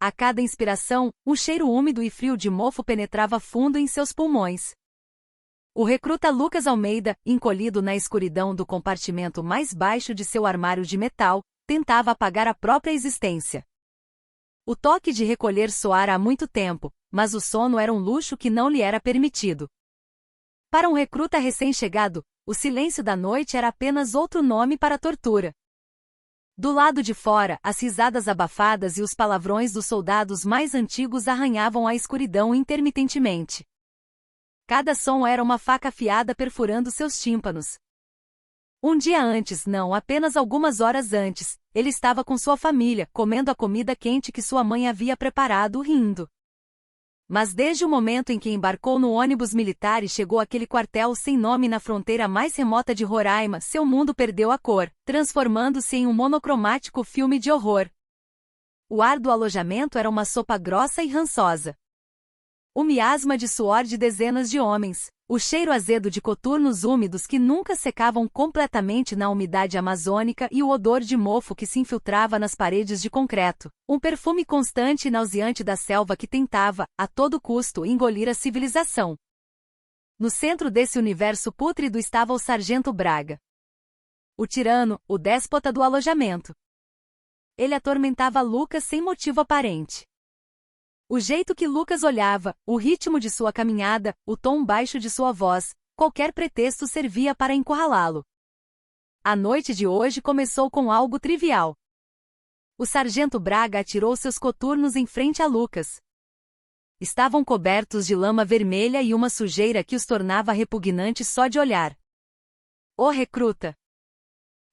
A cada inspiração, um cheiro úmido e frio de mofo penetrava fundo em seus pulmões. O recruta Lucas Almeida, encolhido na escuridão do compartimento mais baixo de seu armário de metal, tentava apagar a própria existência. O toque de recolher soara há muito tempo, mas o sono era um luxo que não lhe era permitido. Para um recruta recém-chegado, o silêncio da noite era apenas outro nome para a tortura. Do lado de fora, as risadas abafadas e os palavrões dos soldados mais antigos arranhavam a escuridão intermitentemente. Cada som era uma faca afiada perfurando seus tímpanos. Um dia antes, não, apenas algumas horas antes, ele estava com sua família, comendo a comida quente que sua mãe havia preparado, rindo. Mas desde o momento em que embarcou no ônibus militar e chegou àquele quartel sem nome na fronteira mais remota de Roraima, seu mundo perdeu a cor, transformando-se em um monocromático filme de horror. O ar do alojamento era uma sopa grossa e rançosa. O miasma de suor de dezenas de homens, o cheiro azedo de coturnos úmidos que nunca secavam completamente na umidade amazônica e o odor de mofo que se infiltrava nas paredes de concreto, um perfume constante e nauseante da selva que tentava, a todo custo, engolir a civilização. No centro desse universo pútrido estava o Sargento Braga. O tirano, o déspota do alojamento. Ele atormentava Lucas sem motivo aparente. O jeito que Lucas olhava, o ritmo de sua caminhada, o tom baixo de sua voz, qualquer pretexto servia para encurralá-lo. A noite de hoje começou com algo trivial. O sargento Braga atirou seus coturnos em frente a Lucas. Estavam cobertos de lama vermelha e uma sujeira que os tornava repugnantes só de olhar. Ô recruta!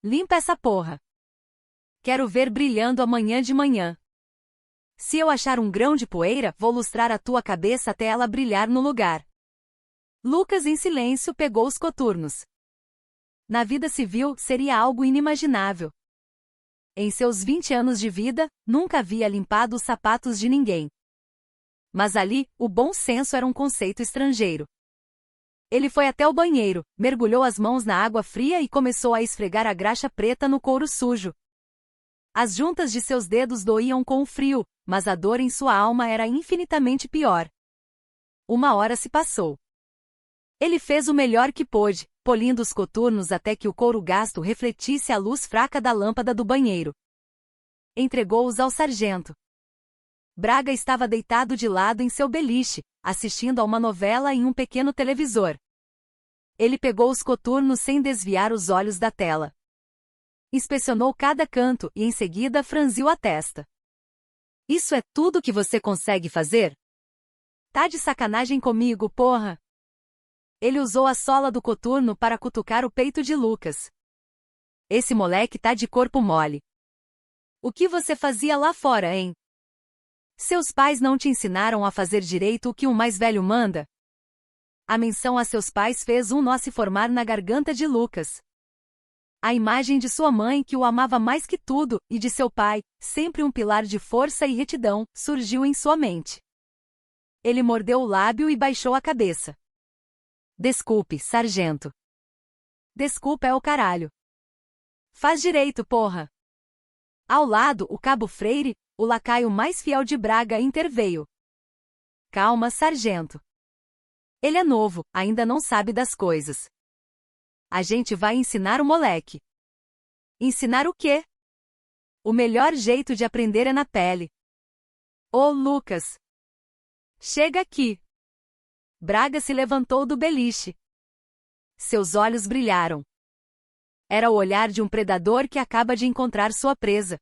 Limpa essa porra! Quero ver brilhando amanhã de manhã. Se eu achar um grão de poeira, vou lustrar a tua cabeça até ela brilhar no lugar. Lucas, em silêncio, pegou os coturnos. Na vida civil, seria algo inimaginável. Em seus 20 anos de vida, nunca havia limpado os sapatos de ninguém. Mas ali, o bom senso era um conceito estrangeiro. Ele foi até o banheiro, mergulhou as mãos na água fria e começou a esfregar a graxa preta no couro sujo. As juntas de seus dedos doíam com o frio, mas a dor em sua alma era infinitamente pior. 1 hora se passou. Ele fez o melhor que pôde, polindo os coturnos até que o couro gasto refletisse a luz fraca da lâmpada do banheiro. Entregou-os ao sargento. Braga estava deitado de lado em seu beliche, assistindo a uma novela em um pequeno televisor. Ele pegou os coturnos sem desviar os olhos da tela. Inspecionou cada canto e em seguida franziu a testa. Isso é tudo que você consegue fazer? Tá de sacanagem comigo, porra! Ele usou a sola do coturno para cutucar o peito de Lucas. Esse moleque tá de corpo mole. O que você fazia lá fora, hein? Seus pais não te ensinaram a fazer direito o que um mais velho manda? A menção a seus pais fez um nó se formar na garganta de Lucas. A imagem de sua mãe, que o amava mais que tudo, e de seu pai, sempre um pilar de força e retidão, surgiu em sua mente. Ele mordeu o lábio e baixou a cabeça. Desculpe, sargento. Desculpa é o caralho. Faz direito, porra. Ao lado, o cabo Freire, o lacaio mais fiel de Braga, interveio. Calma, sargento. Ele é novo, ainda não sabe das coisas. A gente vai ensinar o moleque. Ensinar o quê? O melhor jeito de aprender é na pele. Ô, Lucas! Chega aqui! Braga se levantou do beliche. Seus olhos brilharam. Era o olhar de um predador que acaba de encontrar sua presa.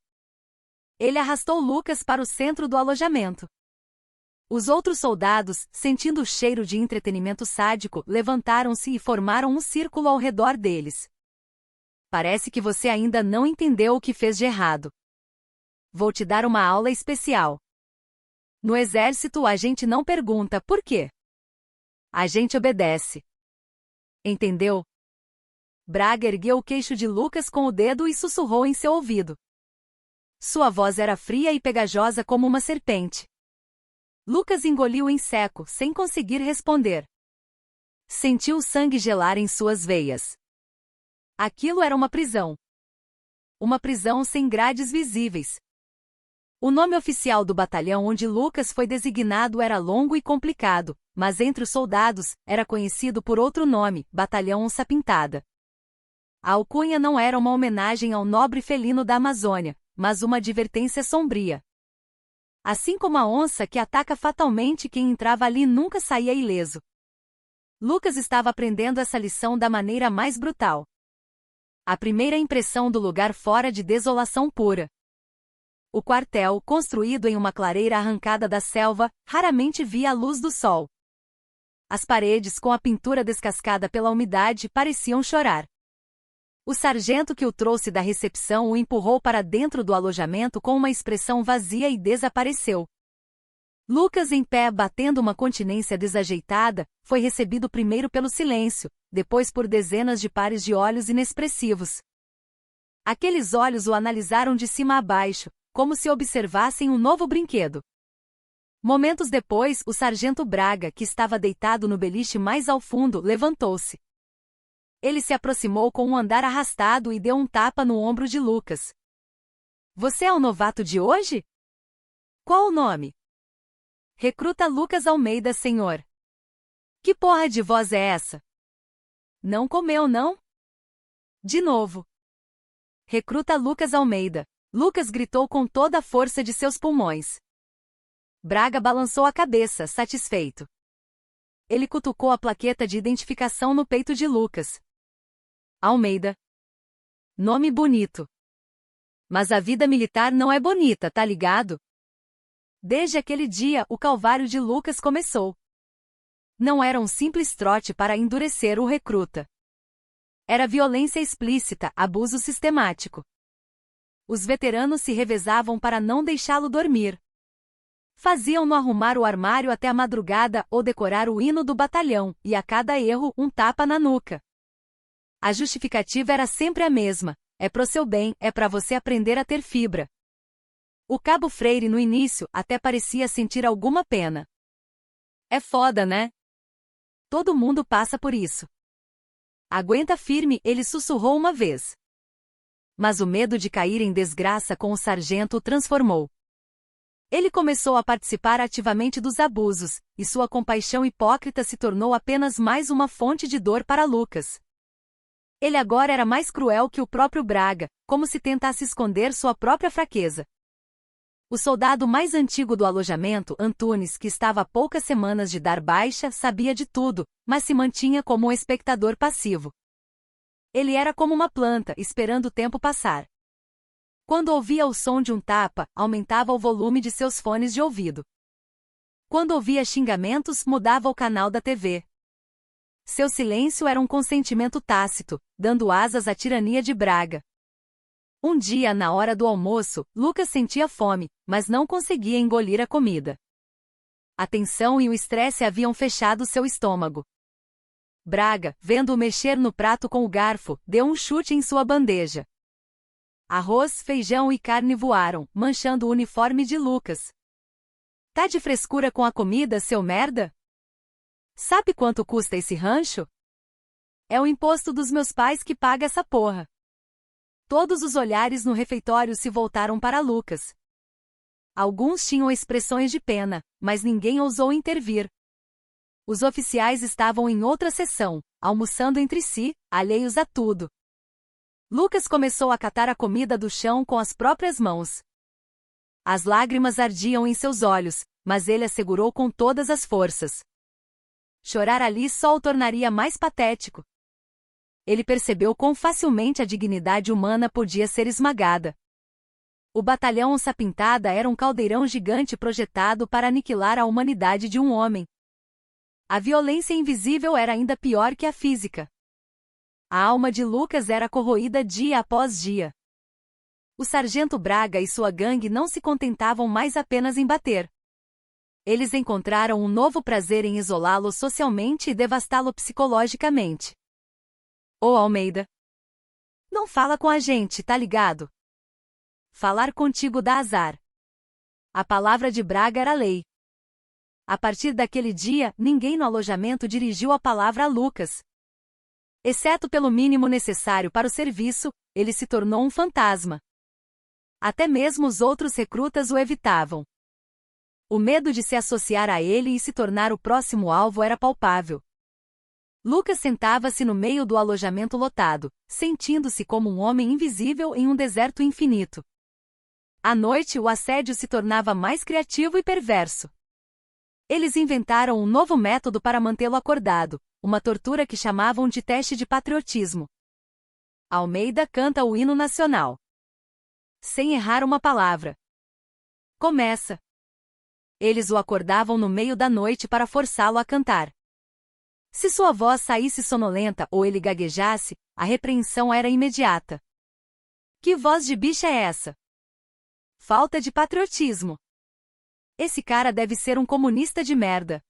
Ele arrastou Lucas para o centro do alojamento. Os outros soldados, sentindo o cheiro de entretenimento sádico, levantaram-se e formaram um círculo ao redor deles. Parece que você ainda não entendeu o que fez de errado. Vou te dar uma aula especial. No exército a gente não pergunta por quê. A gente obedece. Entendeu? Braga ergueu o queixo de Lucas com o dedo e sussurrou em seu ouvido. Sua voz era fria e pegajosa como uma serpente. Lucas engoliu em seco, sem conseguir responder. Sentiu o sangue gelar em suas veias. Aquilo era uma prisão. Uma prisão sem grades visíveis. O nome oficial do batalhão onde Lucas foi designado era longo e complicado, mas entre os soldados, era conhecido por outro nome, Batalhão Onça Pintada. A alcunha não era uma homenagem ao nobre felino da Amazônia, mas uma advertência sombria. Assim como a onça que ataca fatalmente quem entrava ali nunca saía ileso. Lucas estava aprendendo essa lição da maneira mais brutal. A primeira impressão do lugar fora de desolação pura. O quartel, construído em uma clareira arrancada da selva, raramente via a luz do sol. As paredes, com a pintura descascada pela umidade, pareciam chorar. O sargento que o trouxe da recepção o empurrou para dentro do alojamento com uma expressão vazia e desapareceu. Lucas, em pé, batendo uma continência desajeitada, foi recebido primeiro pelo silêncio, depois por dezenas de pares de olhos inexpressivos. Aqueles olhos o analisaram de cima a baixo, como se observassem um novo brinquedo. Momentos depois, o sargento Braga, que estava deitado no beliche mais ao fundo, levantou-se. Ele se aproximou com um andar arrastado e deu um tapa no ombro de Lucas. Você é o novato de hoje? Qual o nome? Recruta Lucas Almeida, senhor. Que porra de voz é essa? Não comeu, não? De novo. Recruta Lucas Almeida. Lucas gritou com toda a força de seus pulmões. Braga balançou a cabeça, satisfeito. Ele cutucou a plaqueta de identificação no peito de Lucas. Almeida. Nome bonito. Mas a vida militar não é bonita, tá ligado? Desde aquele dia, o calvário de Lucas começou. Não era um simples trote para endurecer o recruta. Era violência explícita, abuso sistemático. Os veteranos se revezavam para não deixá-lo dormir. Faziam-no arrumar o armário até a madrugada ou decorar o hino do batalhão, e a cada erro, um tapa na nuca. A justificativa era sempre a mesma: é pro seu bem, é para você aprender a ter fibra. O cabo Freire, no início, até parecia sentir alguma pena. É foda, né? Todo mundo passa por isso. Aguenta firme, ele sussurrou uma vez. Mas o medo de cair em desgraça com o sargento o transformou. Ele começou a participar ativamente dos abusos, e sua compaixão hipócrita se tornou apenas mais uma fonte de dor para Lucas. Ele agora era mais cruel que o próprio Braga, como se tentasse esconder sua própria fraqueza. O soldado mais antigo do alojamento, Antunes, que estava há poucas semanas de dar baixa, sabia de tudo, mas se mantinha como um espectador passivo. Ele era como uma planta, esperando o tempo passar. Quando ouvia o som de um tapa, aumentava o volume de seus fones de ouvido. Quando ouvia xingamentos, mudava o canal da TV. Seu silêncio era um consentimento tácito, dando asas à tirania de Braga. Um dia, na hora do almoço, Lucas sentia fome, mas não conseguia engolir a comida. A tensão e o estresse haviam fechado seu estômago. Braga, vendo-o mexer no prato com o garfo, deu um chute em sua bandeja. Arroz, feijão e carne voaram, manchando o uniforme de Lucas. Tá de frescura com a comida, seu merda? Sabe quanto custa esse rancho? É o imposto dos meus pais que paga essa porra. Todos os olhares no refeitório se voltaram para Lucas. Alguns tinham expressões de pena, mas ninguém ousou intervir. Os oficiais estavam em outra seção, almoçando entre si, alheios a tudo. Lucas começou a catar a comida do chão com as próprias mãos. As lágrimas ardiam em seus olhos, mas ele a segurou com todas as forças. Chorar ali só o tornaria mais patético. Ele percebeu quão facilmente a dignidade humana podia ser esmagada. O batalhão Onça Pintada era um caldeirão gigante projetado para aniquilar a humanidade de um homem. A violência invisível era ainda pior que a física. A alma de Lucas era corroída dia após dia. O sargento Braga e sua gangue não se contentavam mais apenas em bater. Eles encontraram um novo prazer em isolá-lo socialmente e devastá-lo psicologicamente. Ô Almeida! Não fala com a gente, tá ligado? Falar contigo dá azar. A palavra de Braga era lei. A partir daquele dia, ninguém no alojamento dirigiu a palavra a Lucas. Exceto pelo mínimo necessário para o serviço, ele se tornou um fantasma. Até mesmo os outros recrutas o evitavam. O medo de se associar a ele e se tornar o próximo alvo era palpável. Lucas sentava-se no meio do alojamento lotado, sentindo-se como um homem invisível em um deserto infinito. À noite, o assédio se tornava mais criativo e perverso. Eles inventaram um novo método para mantê-lo acordado, uma tortura que chamavam de teste de patriotismo. Almeida canta o hino nacional. Sem errar uma palavra. Começa. Eles o acordavam no meio da noite para forçá-lo a cantar. Se sua voz saísse sonolenta ou ele gaguejasse, a repreensão era imediata. Que voz de bicha é essa? Falta de patriotismo. Esse cara deve ser um comunista de merda.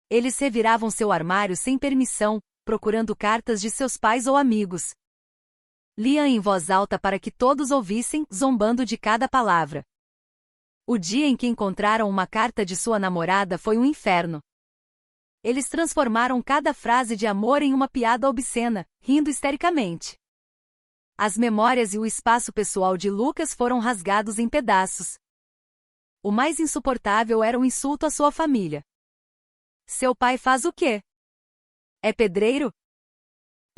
Eles reviravam seu armário sem permissão, procurando cartas de seus pais ou amigos. Liam em voz alta para que todos ouvissem, zombando de cada palavra. O dia em que encontraram uma carta de sua namorada foi um inferno. Eles transformaram cada frase de amor em uma piada obscena, rindo histericamente. As memórias e o espaço pessoal de Lucas foram rasgados em pedaços. O mais insuportável era o insulto à sua família. Seu pai faz o quê? É pedreiro?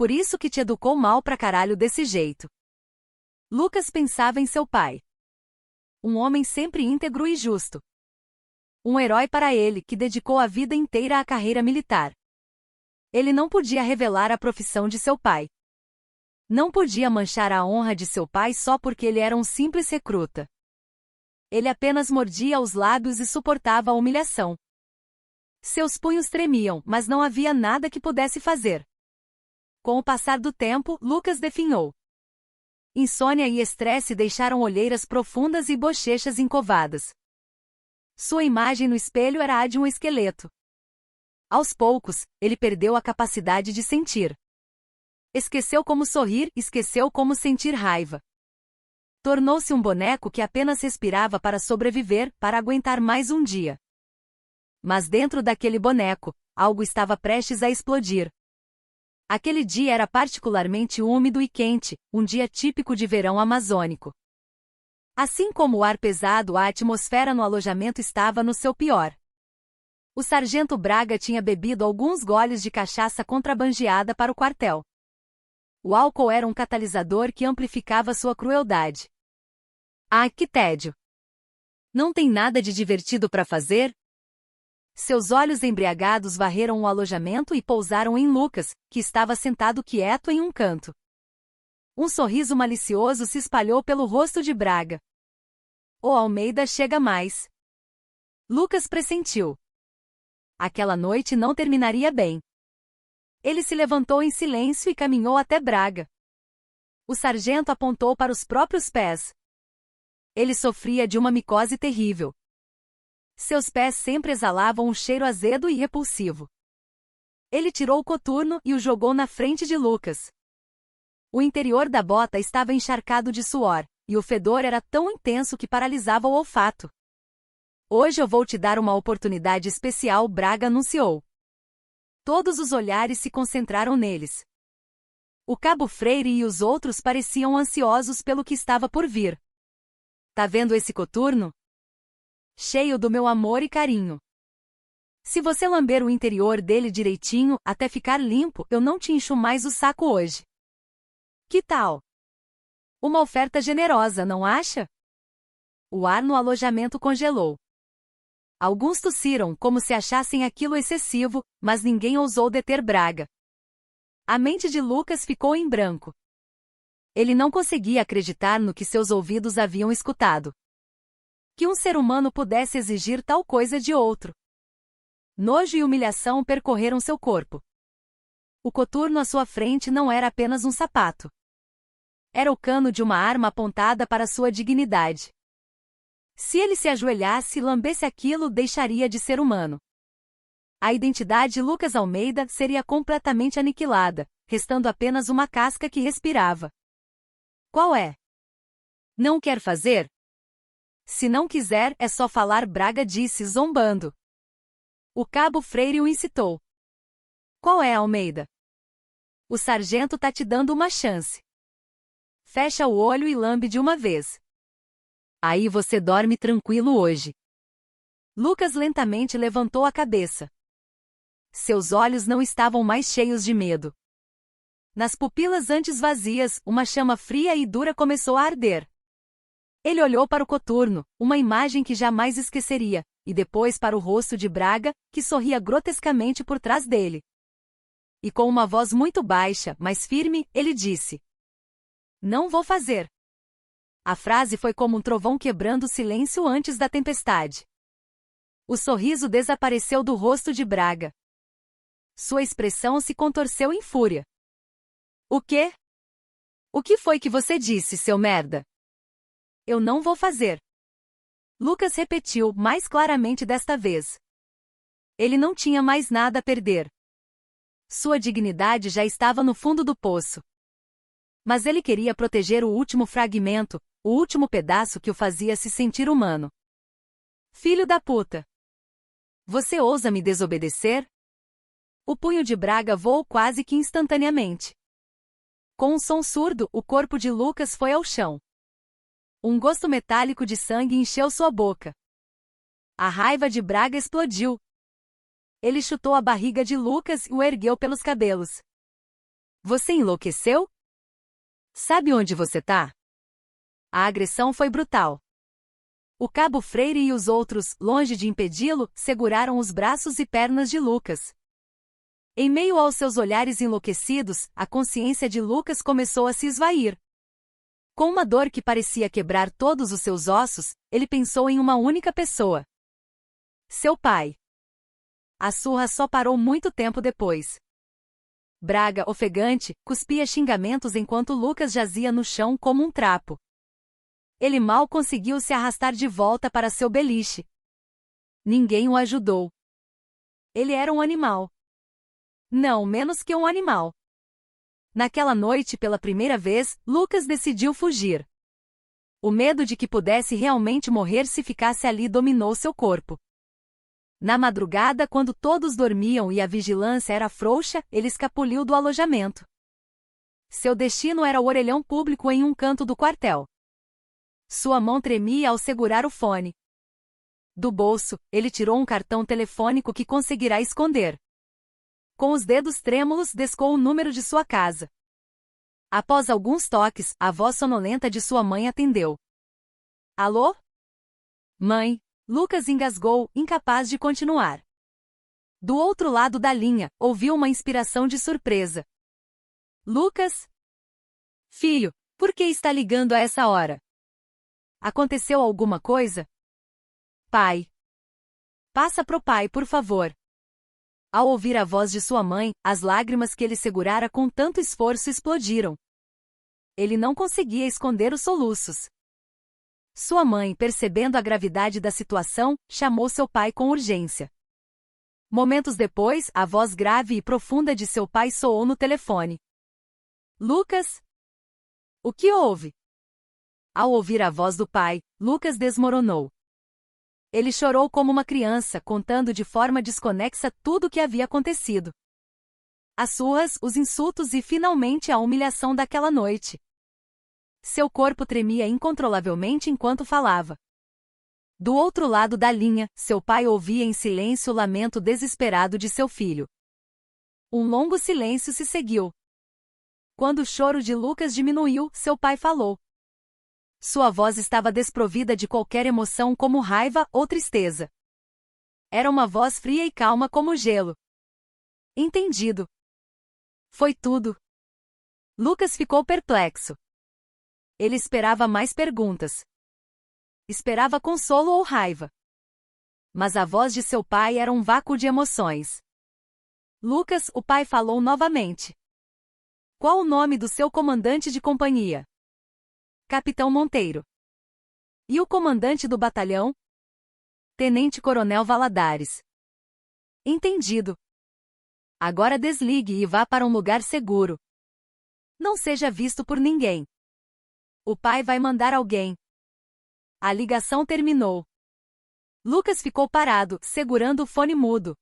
Por isso que te educou mal pra caralho desse jeito. Lucas pensava em seu pai. Um homem sempre íntegro e justo. Um herói para ele que dedicou a vida inteira à carreira militar. Ele não podia revelar a profissão de seu pai. Não podia manchar a honra de seu pai só porque ele era um simples recruta. Ele apenas mordia os lábios e suportava a humilhação. Seus punhos tremiam, mas não havia nada que pudesse fazer. Com o passar do tempo, Lucas definhou. Insônia e estresse deixaram olheiras profundas e bochechas encovadas. Sua imagem no espelho era a de um esqueleto. Aos poucos, ele perdeu a capacidade de sentir. Esqueceu como sorrir, esqueceu como sentir raiva. Tornou-se um boneco que apenas respirava para sobreviver, para aguentar mais um dia. Mas dentro daquele boneco, algo estava prestes a explodir. Aquele dia era particularmente úmido e quente, um dia típico de verão amazônico. Assim como o ar pesado, a atmosfera no alojamento estava no seu pior. O sargento Braga tinha bebido alguns goles de cachaça contrabandeada para o quartel. O álcool era um catalisador que amplificava sua crueldade. Ah, que tédio! Não tem nada de divertido para fazer? Seus olhos embriagados varreram o alojamento e pousaram em Lucas, que estava sentado quieto em um canto. Um sorriso malicioso se espalhou pelo rosto de Braga. O Almeida chega mais. Lucas pressentiu. Aquela noite não terminaria bem. Ele se levantou em silêncio e caminhou até Braga. O sargento apontou para os próprios pés. Ele sofria de uma micose terrível. Seus pés sempre exalavam um cheiro azedo e repulsivo. Ele tirou o coturno e o jogou na frente de Lucas. O interior da bota estava encharcado de suor, e o fedor era tão intenso que paralisava o olfato. Hoje eu vou te dar uma oportunidade especial, Braga anunciou. Todos os olhares se concentraram neles. O Cabo Freire e os outros pareciam ansiosos pelo que estava por vir. Tá vendo esse coturno? Cheio do meu amor e carinho. Se você lamber o interior dele direitinho, até ficar limpo, eu não te encho mais o saco hoje. Que tal? Uma oferta generosa, não acha? O ar no alojamento congelou. Alguns tossiram como se achassem aquilo excessivo, mas ninguém ousou deter Braga. A mente de Lucas ficou em branco. Ele não conseguia acreditar no que seus ouvidos haviam escutado. Que um ser humano pudesse exigir tal coisa de outro. Nojo e humilhação percorreram seu corpo. O coturno à sua frente não era apenas um sapato. Era o cano de uma arma apontada para sua dignidade. Se ele se ajoelhasse e lambesse aquilo, deixaria de ser humano. A identidade de Lucas Almeida seria completamente aniquilada, restando apenas uma casca que respirava. Qual é? Não quer fazer? Se não quiser, é só falar, Braga disse zombando. O Cabo Freire o incitou. Qual é, Almeida? O sargento tá te dando uma chance. Fecha o olho e lambe de uma vez. Aí você dorme tranquilo hoje. Lucas lentamente levantou a cabeça. Seus olhos não estavam mais cheios de medo. Nas pupilas antes vazias, uma chama fria e dura começou a arder. Ele olhou para o coturno, uma imagem que jamais esqueceria, e depois para o rosto de Braga, que sorria grotescamente por trás dele. E com uma voz muito baixa, mas firme, ele disse: "Não vou fazer." A frase foi como um trovão quebrando o silêncio antes da tempestade. O sorriso desapareceu do rosto de Braga. Sua expressão se contorceu em fúria. "O quê? O que foi que você disse, seu merda?" "Eu não vou fazer." Lucas repetiu mais claramente desta vez. Ele não tinha mais nada a perder. Sua dignidade já estava no fundo do poço. Mas ele queria proteger o último fragmento, o último pedaço que o fazia se sentir humano. "Filho da puta! Você ousa me desobedecer?" O punho de Braga voou quase que instantaneamente. Com um som surdo, o corpo de Lucas foi ao chão. Um gosto metálico de sangue encheu sua boca. A raiva de Braga explodiu. Ele chutou a barriga de Lucas e o ergueu pelos cabelos. "Você enlouqueceu? Sabe onde você tá?" A agressão foi brutal. O cabo Freire e os outros, longe de impedi-lo, seguraram os braços e pernas de Lucas. Em meio aos seus olhares enlouquecidos, a consciência de Lucas começou a se esvair. Com uma dor que parecia quebrar todos os seus ossos, ele pensou em uma única pessoa: seu pai. A surra só parou muito tempo depois. Braga, ofegante, cuspia xingamentos enquanto Lucas jazia no chão como um trapo. Ele mal conseguiu se arrastar de volta para seu beliche. Ninguém o ajudou. Ele era um animal. Não menos que um animal. Naquela noite, pela primeira vez, Lucas decidiu fugir. O medo de que pudesse realmente morrer se ficasse ali dominou seu corpo. Na madrugada, quando todos dormiam e a vigilância era frouxa, ele escapuliu do alojamento. Seu destino era o orelhão público em um canto do quartel. Sua mão tremia ao segurar o fone. Do bolso, ele tirou um cartão telefônico que conseguirá esconder. Com os dedos trêmulos, descou o número de sua casa. Após alguns toques, a voz sonolenta de sua mãe atendeu. "Alô? Mãe?" Lucas engasgou, incapaz de continuar. Do outro lado da linha, ouviu uma inspiração de surpresa. "Lucas? Filho, por que está ligando a essa hora? Aconteceu alguma coisa?" "Pai. Passa pro pai, por favor." Ao ouvir a voz de sua mãe, as lágrimas que ele segurara com tanto esforço explodiram. Ele não conseguia esconder os soluços. Sua mãe, percebendo a gravidade da situação, chamou seu pai com urgência. Momentos depois, a voz grave e profunda de seu pai soou no telefone. "Lucas? O que houve?" Ao ouvir a voz do pai, Lucas desmoronou. Ele chorou como uma criança, contando de forma desconexa tudo o que havia acontecido. As surras, os insultos e finalmente a humilhação daquela noite. Seu corpo tremia incontrolavelmente enquanto falava. Do outro lado da linha, seu pai ouvia em silêncio o lamento desesperado de seu filho. Um longo silêncio se seguiu. Quando o choro de Lucas diminuiu, seu pai falou. Sua voz estava desprovida de qualquer emoção como raiva ou tristeza. Era uma voz fria e calma como gelo. "Entendido." Foi tudo. Lucas ficou perplexo. Ele esperava mais perguntas. Esperava consolo ou raiva. Mas a voz de seu pai era um vácuo de emoções. "Lucas," o pai falou novamente. "Qual o nome do seu comandante de companhia?" "Capitão Monteiro." "E o comandante do batalhão?" "Tenente-coronel Valadares." "Entendido. Agora desligue e vá para um lugar seguro. Não seja visto por ninguém. O pai vai mandar alguém." A ligação terminou. Lucas ficou parado, segurando o fone mudo.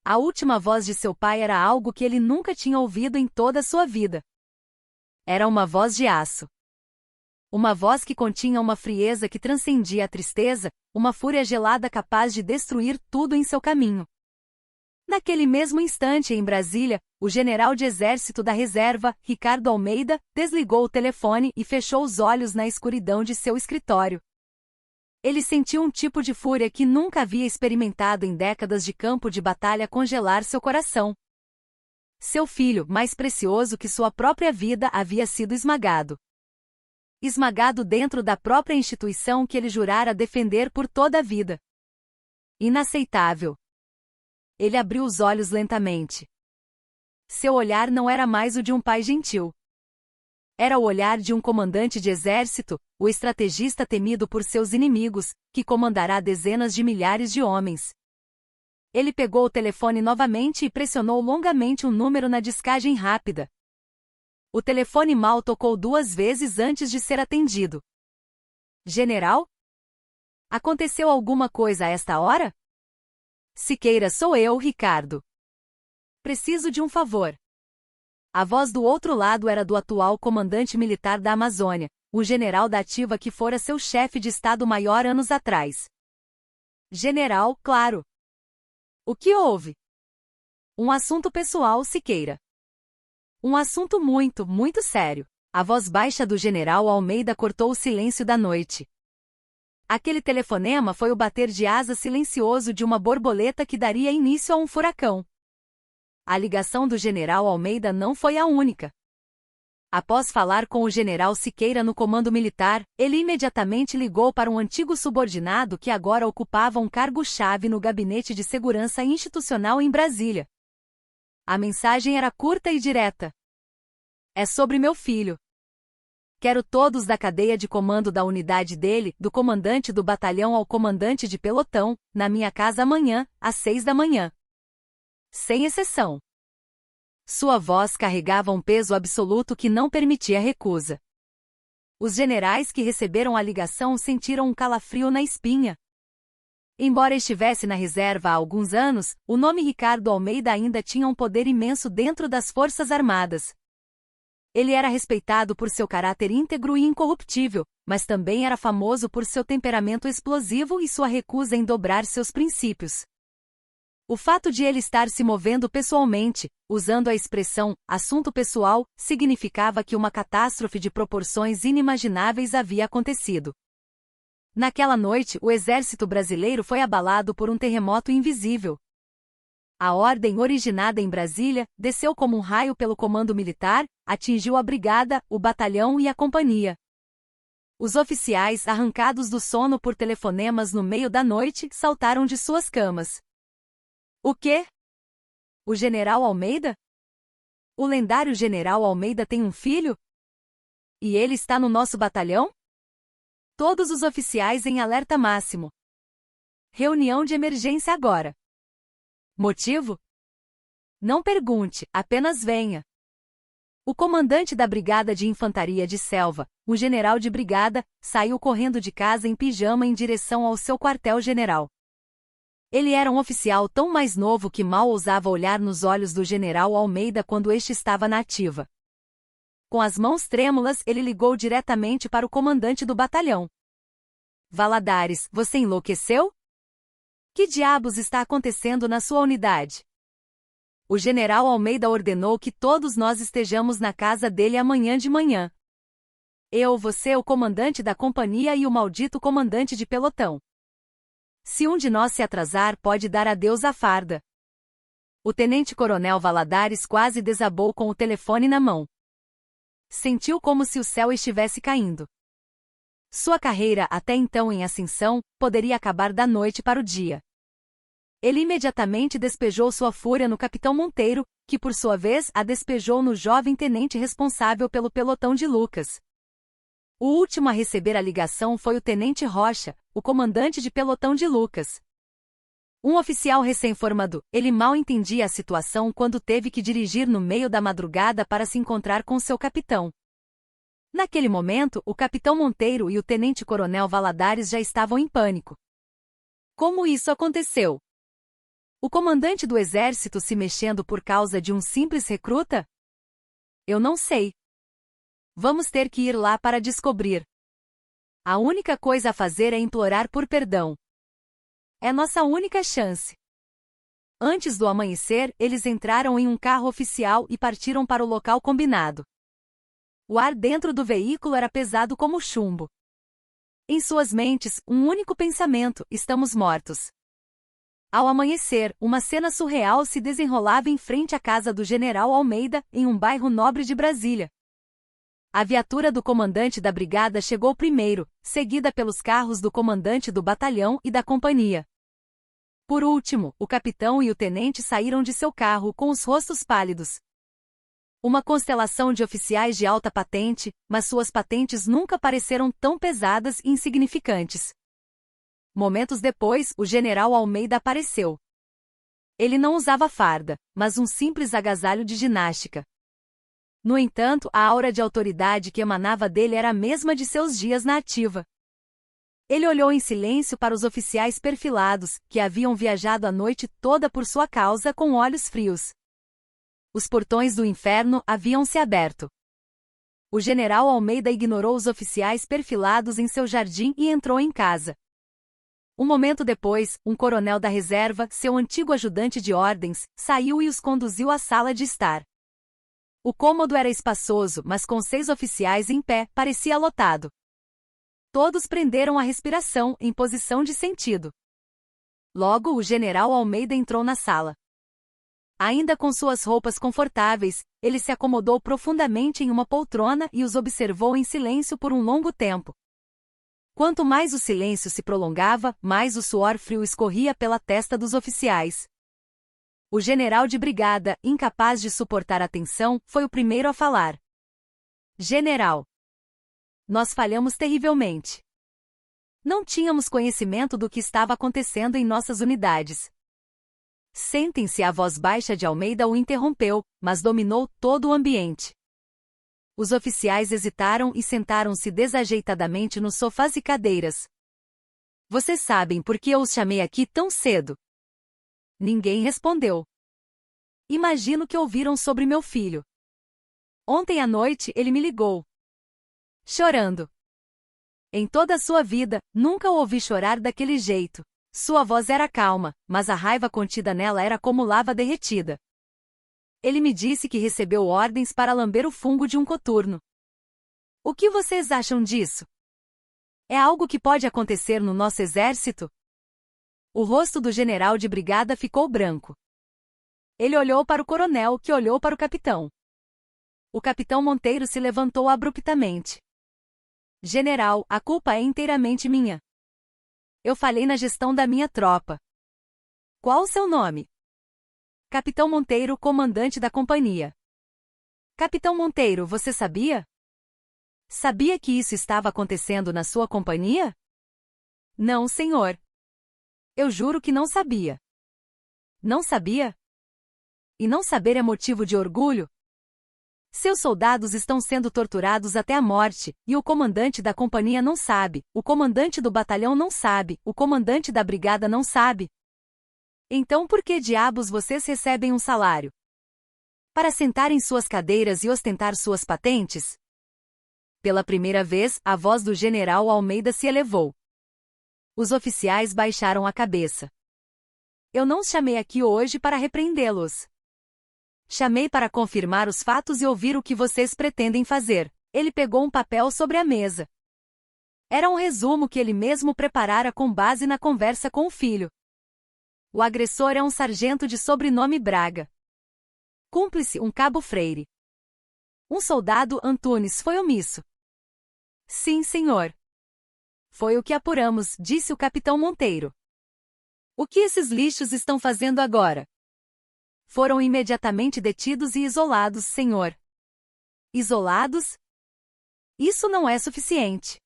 A última voz de seu pai era algo que ele nunca tinha ouvido em toda a sua vida. Era uma voz de aço. Uma voz que continha uma frieza que transcendia a tristeza, uma fúria gelada capaz de destruir tudo em seu caminho. Naquele mesmo instante, em Brasília, o general de exército da reserva, Ricardo Almeida, desligou o telefone e fechou os olhos na escuridão de seu escritório. Ele sentiu um tipo de fúria que nunca havia experimentado em décadas de campo de batalha congelar seu coração. Seu filho, mais precioso que sua própria vida, havia sido esmagado. Esmagado dentro da própria instituição que ele jurara defender por toda a vida. Inaceitável. Ele abriu os olhos lentamente. Seu olhar não era mais o de um pai gentil. Era o olhar de um comandante de exército, o estrategista temido por seus inimigos, que comandará dezenas de milhares de homens. Ele pegou o telefone novamente e pressionou longamente um número na discagem rápida. O telefone mal tocou 2 vezes antes de ser atendido. General? Aconteceu alguma coisa a esta hora? Siqueira, sou eu, Ricardo. Preciso de um favor. A voz do outro lado era do atual comandante militar da Amazônia, o general da ativa que fora seu chefe de Estado-Maior anos atrás. General, claro. O que houve? Um assunto pessoal, Siqueira. Um assunto muito, muito sério. A voz baixa do general Almeida cortou o silêncio da noite. Aquele telefonema foi o bater de asas silencioso de uma borboleta que daria início a um furacão. A ligação do general Almeida não foi a única. Após falar com o general Siqueira no comando militar, ele imediatamente ligou para um antigo subordinado que agora ocupava um cargo-chave no Gabinete de Segurança Institucional em Brasília. A mensagem era curta e direta. É sobre meu filho. Quero todos da cadeia de comando da unidade dele, do comandante do batalhão ao comandante de pelotão, na minha casa amanhã, às 6 da manhã. Sem exceção. Sua voz carregava um peso absoluto que não permitia recusa. Os generais que receberam a ligação sentiram um calafrio na espinha. Embora estivesse na reserva há alguns anos, o nome Ricardo Almeida ainda tinha um poder imenso dentro das Forças Armadas. Ele era respeitado por seu caráter íntegro e incorruptível, mas também era famoso por seu temperamento explosivo e sua recusa em dobrar seus princípios. O fato de ele estar se movendo pessoalmente, usando a expressão assunto pessoal, significava que uma catástrofe de proporções inimagináveis havia acontecido. Naquela noite, o exército brasileiro foi abalado por um terremoto invisível. A ordem originada em Brasília desceu como um raio pelo comando militar, atingiu a brigada, o batalhão e a companhia. Os oficiais, arrancados do sono por telefonemas no meio da noite, saltaram de suas camas. O quê? O general Almeida? O lendário general Almeida tem um filho? E ele está no nosso batalhão? Todos os oficiais em alerta máximo. Reunião de emergência agora. Motivo? Não pergunte, apenas venha. O comandante da Brigada de Infantaria de Selva, o general de brigada, saiu correndo de casa em pijama em direção ao seu quartel-general. Ele era um oficial tão mais novo que mal ousava olhar nos olhos do general Almeida quando este estava na ativa. Com as mãos trêmulas, ele ligou diretamente para o comandante do batalhão. Valadares, você enlouqueceu? Que diabos está acontecendo na sua unidade? O general Almeida ordenou que todos nós estejamos na casa dele amanhã de manhã. Você, o comandante da companhia e o maldito comandante de pelotão. Se um de nós se atrasar, pode dar adeus à farda. O tenente-coronel Valadares quase desabou com o telefone na mão. Sentiu como se o céu estivesse caindo. Sua carreira, até então em ascensão, poderia acabar da noite para o dia. Ele imediatamente despejou sua fúria no capitão Monteiro, que por sua vez a despejou no jovem tenente responsável pelo pelotão de Lucas. O último a receber a ligação foi o tenente Rocha, o comandante de pelotão de Lucas. Um oficial recém-formado, ele mal entendia a situação quando teve que dirigir no meio da madrugada para se encontrar com seu capitão. Naquele momento, o capitão Monteiro e o tenente-coronel Valadares já estavam em pânico. Como isso aconteceu? O comandante do exército se mexendo por causa de um simples recruta? Eu não sei. Vamos ter que ir lá para descobrir. A única coisa a fazer é implorar por perdão. É nossa única chance. Antes do amanhecer, eles entraram em um carro oficial e partiram para o local combinado. O ar dentro do veículo era pesado como chumbo. Em suas mentes, um único pensamento: estamos mortos. Ao amanhecer, uma cena surreal se desenrolava em frente à casa do general Almeida, em um bairro nobre de Brasília. A viatura do comandante da brigada chegou primeiro, seguida pelos carros do comandante do batalhão e da companhia. Por último, o capitão e o tenente saíram de seu carro com os rostos pálidos. Uma constelação de oficiais de alta patente, mas suas patentes nunca pareceram tão pesadas e insignificantes. Momentos depois, o general Almeida apareceu. Ele não usava farda, mas um simples agasalho de ginástica. No entanto, a aura de autoridade que emanava dele era a mesma de seus dias na ativa. Ele olhou em silêncio para os oficiais perfilados, que haviam viajado a noite toda por sua causa com olhos frios. Os portões do inferno haviam se aberto. O general Almeida ignorou os oficiais perfilados em seu jardim e entrou em casa. Um momento depois, um coronel da reserva, seu antigo ajudante de ordens, saiu e os conduziu à sala de estar. O cômodo era espaçoso, mas com 6 oficiais em pé, parecia lotado. Todos prenderam a respiração, em posição de sentido. Logo, o general Almeida entrou na sala. Ainda com suas roupas confortáveis, ele se acomodou profundamente em uma poltrona e os observou em silêncio por um longo tempo. Quanto mais o silêncio se prolongava, mais o suor frio escorria pela testa dos oficiais. O general de brigada, incapaz de suportar a tensão, foi o primeiro a falar. General, nós falhamos terrivelmente. Não tínhamos conhecimento do que estava acontecendo em nossas unidades. Sentem-se. A voz baixa de Almeida o interrompeu, mas dominou todo o ambiente. Os oficiais hesitaram e sentaram-se desajeitadamente nos sofás e cadeiras. Vocês sabem por que eu os chamei aqui tão cedo? Ninguém respondeu. Imagino que ouviram sobre meu filho. Ontem à noite ele me ligou. Chorando. Em toda a sua vida, nunca o ouvi chorar daquele jeito. Sua voz era calma, mas a raiva contida nela era como lava derretida. Ele me disse que recebeu ordens para lamber o fungo de um coturno. O que vocês acham disso? É algo que pode acontecer no nosso exército? O rosto do general de brigada ficou branco. Ele olhou para o coronel, que olhou para o capitão. O capitão Monteiro se levantou abruptamente. General, a culpa é inteiramente minha. Eu falhei na gestão da minha tropa. Qual o seu nome? Capitão Monteiro, comandante da companhia. Capitão Monteiro, você sabia? Sabia que isso estava acontecendo na sua companhia? Não, senhor. Eu juro que não sabia. Não sabia? E não saber é motivo de orgulho? Seus soldados estão sendo torturados até a morte, e o comandante da companhia não sabe, o comandante do batalhão não sabe, o comandante da brigada não sabe. Então por que diabos vocês recebem um salário? Para sentar em suas cadeiras e ostentar suas patentes? Pela primeira vez, a voz do general Almeida se elevou. Os oficiais baixaram a cabeça. Eu não os chamei aqui hoje para repreendê-los. Chamei para confirmar os fatos e ouvir o que vocês pretendem fazer. Ele pegou um papel sobre a mesa. Era um resumo que ele mesmo preparara com base na conversa com o filho. O agressor é um sargento de sobrenome Braga. Cúmplice, um cabo Freire. Um soldado, Antunes, foi omisso. Sim, senhor. Foi o que apuramos, disse o capitão Monteiro. O que esses lixos estão fazendo agora? Foram imediatamente detidos e isolados, senhor. Isolados? Isso não é suficiente.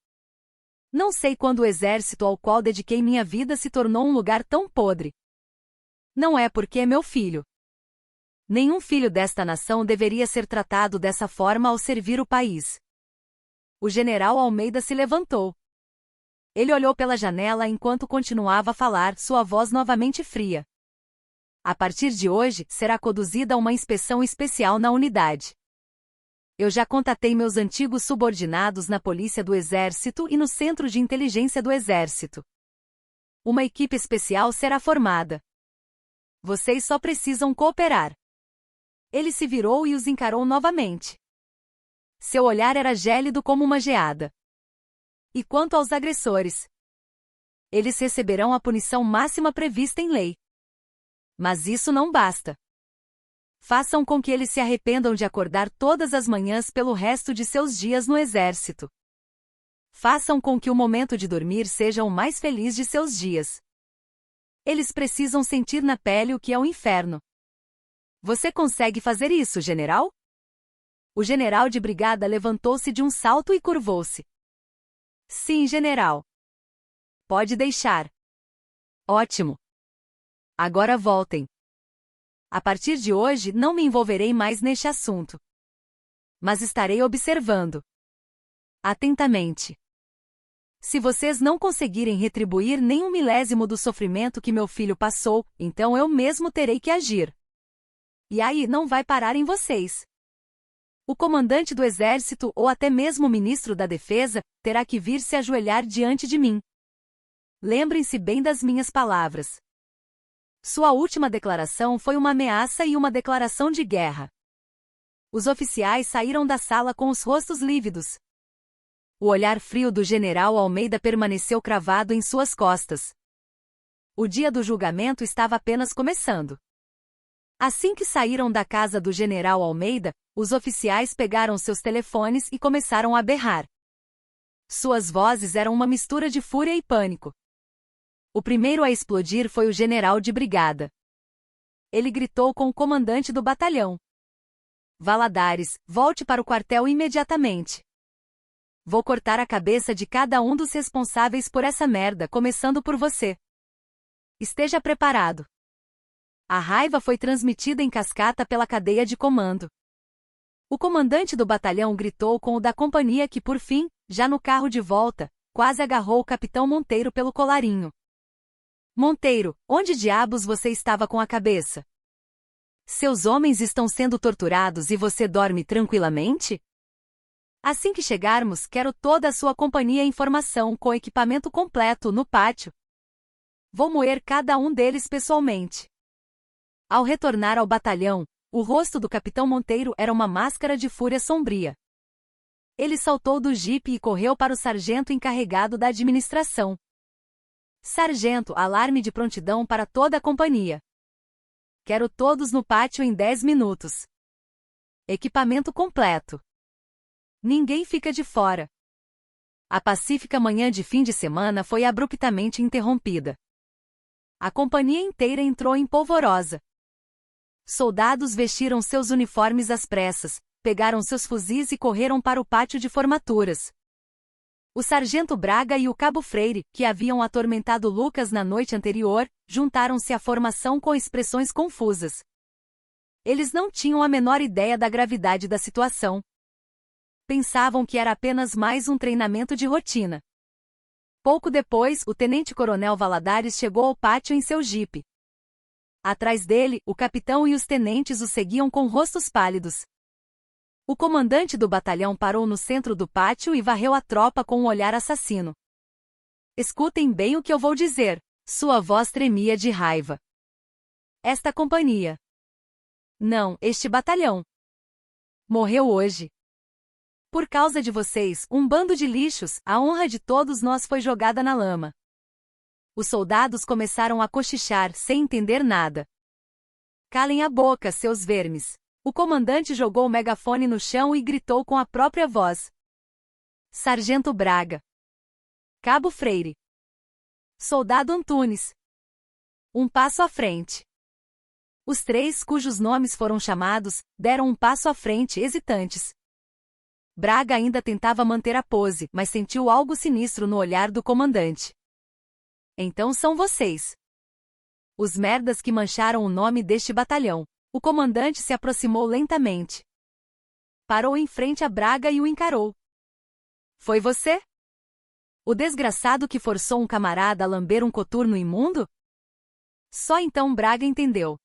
Não sei quando o exército ao qual dediquei minha vida se tornou um lugar tão podre. Não é porque é meu filho. Nenhum filho desta nação deveria ser tratado dessa forma ao servir o país. O general Almeida se levantou. Ele olhou pela janela enquanto continuava a falar, sua voz novamente fria. A partir de hoje, será conduzida uma inspeção especial na unidade. Eu já contatei meus antigos subordinados na Polícia do Exército e no Centro de Inteligência do Exército. Uma equipe especial será formada. Vocês só precisam cooperar. Ele se virou e os encarou novamente. Seu olhar era gélido como uma geada. E quanto aos agressores? Eles receberão a punição máxima prevista em lei. Mas isso não basta. Façam com que eles se arrependam de acordar todas as manhãs pelo resto de seus dias no exército. Façam com que o momento de dormir seja o mais feliz de seus dias. Eles precisam sentir na pele o que é o inferno. Você consegue fazer isso, general? O general de brigada levantou-se de um salto e curvou-se. Sim, general. Pode deixar. Ótimo. Agora voltem. A partir de hoje não me envolverei mais neste assunto. Mas estarei observando atentamente. Se vocês não conseguirem retribuir nem um milésimo do sofrimento que meu filho passou, então eu mesmo terei que agir. E aí não vai parar em vocês. O comandante do exército ou até mesmo o ministro da defesa terá que vir se ajoelhar diante de mim. Lembrem-se bem das minhas palavras. Sua última declaração foi uma ameaça e uma declaração de guerra. Os oficiais saíram da sala com os rostos lívidos. O olhar frio do general Almeida permaneceu cravado em suas costas. O dia do julgamento estava apenas começando. Assim que saíram da casa do general Almeida, os oficiais pegaram seus telefones e começaram a berrar. Suas vozes eram uma mistura de fúria e pânico. O primeiro a explodir foi o general de brigada. Ele gritou com o comandante do batalhão. Valadares, volte para o quartel imediatamente. Vou cortar a cabeça de cada um dos responsáveis por essa merda, começando por você. Esteja preparado. A raiva foi transmitida em cascata pela cadeia de comando. O comandante do batalhão gritou com o da companhia que, por fim, já no carro de volta, quase agarrou o capitão Monteiro pelo colarinho. Monteiro, onde diabos você estava com a cabeça? Seus homens estão sendo torturados e você dorme tranquilamente? Assim que chegarmos, quero toda a sua companhia em formação com equipamento completo no pátio. Vou moer cada um deles pessoalmente. Ao retornar ao batalhão, o rosto do capitão Monteiro era uma máscara de fúria sombria. Ele saltou do jipe e correu para o sargento encarregado da administração. Sargento, alarme de prontidão para toda a companhia. Quero todos no pátio em 10 minutos. Equipamento completo. Ninguém fica de fora. A pacífica manhã de fim de semana foi abruptamente interrompida. A companhia inteira entrou em polvorosa. Soldados vestiram seus uniformes às pressas, pegaram seus fuzis e correram para o pátio de formaturas. O sargento Braga e o cabo Freire, que haviam atormentado Lucas na noite anterior, juntaram-se à formação com expressões confusas. Eles não tinham a menor ideia da gravidade da situação. Pensavam que era apenas mais um treinamento de rotina. Pouco depois, o tenente-coronel Valadares chegou ao pátio em seu jipe. Atrás dele, o capitão e os tenentes o seguiam com rostos pálidos. O comandante do batalhão parou no centro do pátio e varreu a tropa com um olhar assassino. Escutem bem o que eu vou dizer. Sua voz tremia de raiva. Esta companhia. Não, este batalhão. Morreu hoje. Por causa de vocês, um bando de lixos, a honra de todos nós foi jogada na lama. Os soldados começaram a cochichar, sem entender nada. Calem a boca, seus vermes. O comandante jogou o megafone no chão e gritou com a própria voz. Sargento Braga. Cabo Freire. Soldado Antunes. Um passo à frente. Os três, cujos nomes foram chamados, deram um passo à frente, hesitantes. Braga ainda tentava manter a pose, mas sentiu algo sinistro no olhar do comandante. Então são vocês. Os merdas que mancharam o nome deste batalhão. O comandante se aproximou lentamente. Parou em frente a Braga e o encarou. Foi você? O desgraçado que forçou um camarada a lamber um coturno imundo? Só então Braga entendeu.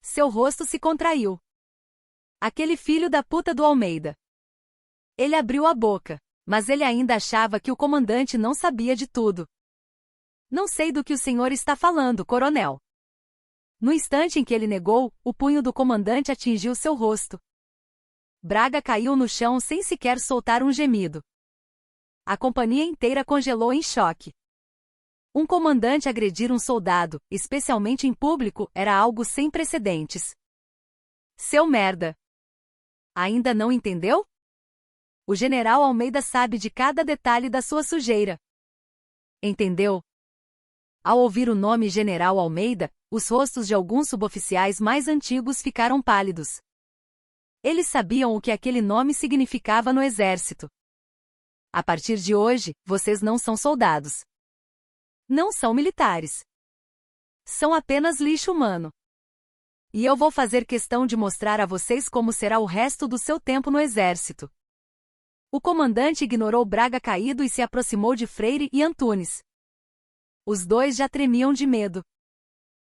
Seu rosto se contraiu. Aquele filho da puta do Almeida. Ele abriu a boca, mas ele ainda achava que o comandante não sabia de tudo. Não sei do que o senhor está falando, coronel. No instante em que ele negou, o punho do comandante atingiu seu rosto. Braga caiu no chão sem sequer soltar um gemido. A companhia inteira congelou em choque. Um comandante agredir um soldado, especialmente em público, era algo sem precedentes. Seu merda! Ainda não entendeu? O general Almeida sabe de cada detalhe da sua sujeira. Entendeu? Ao ouvir o nome General Almeida, os rostos de alguns suboficiais mais antigos ficaram pálidos. Eles sabiam o que aquele nome significava no exército. A partir de hoje, vocês não são soldados. Não são militares. São apenas lixo humano. E eu vou fazer questão de mostrar a vocês como será o resto do seu tempo no exército. O comandante ignorou Braga caído e se aproximou de Freire e Antunes. Os dois já tremiam de medo.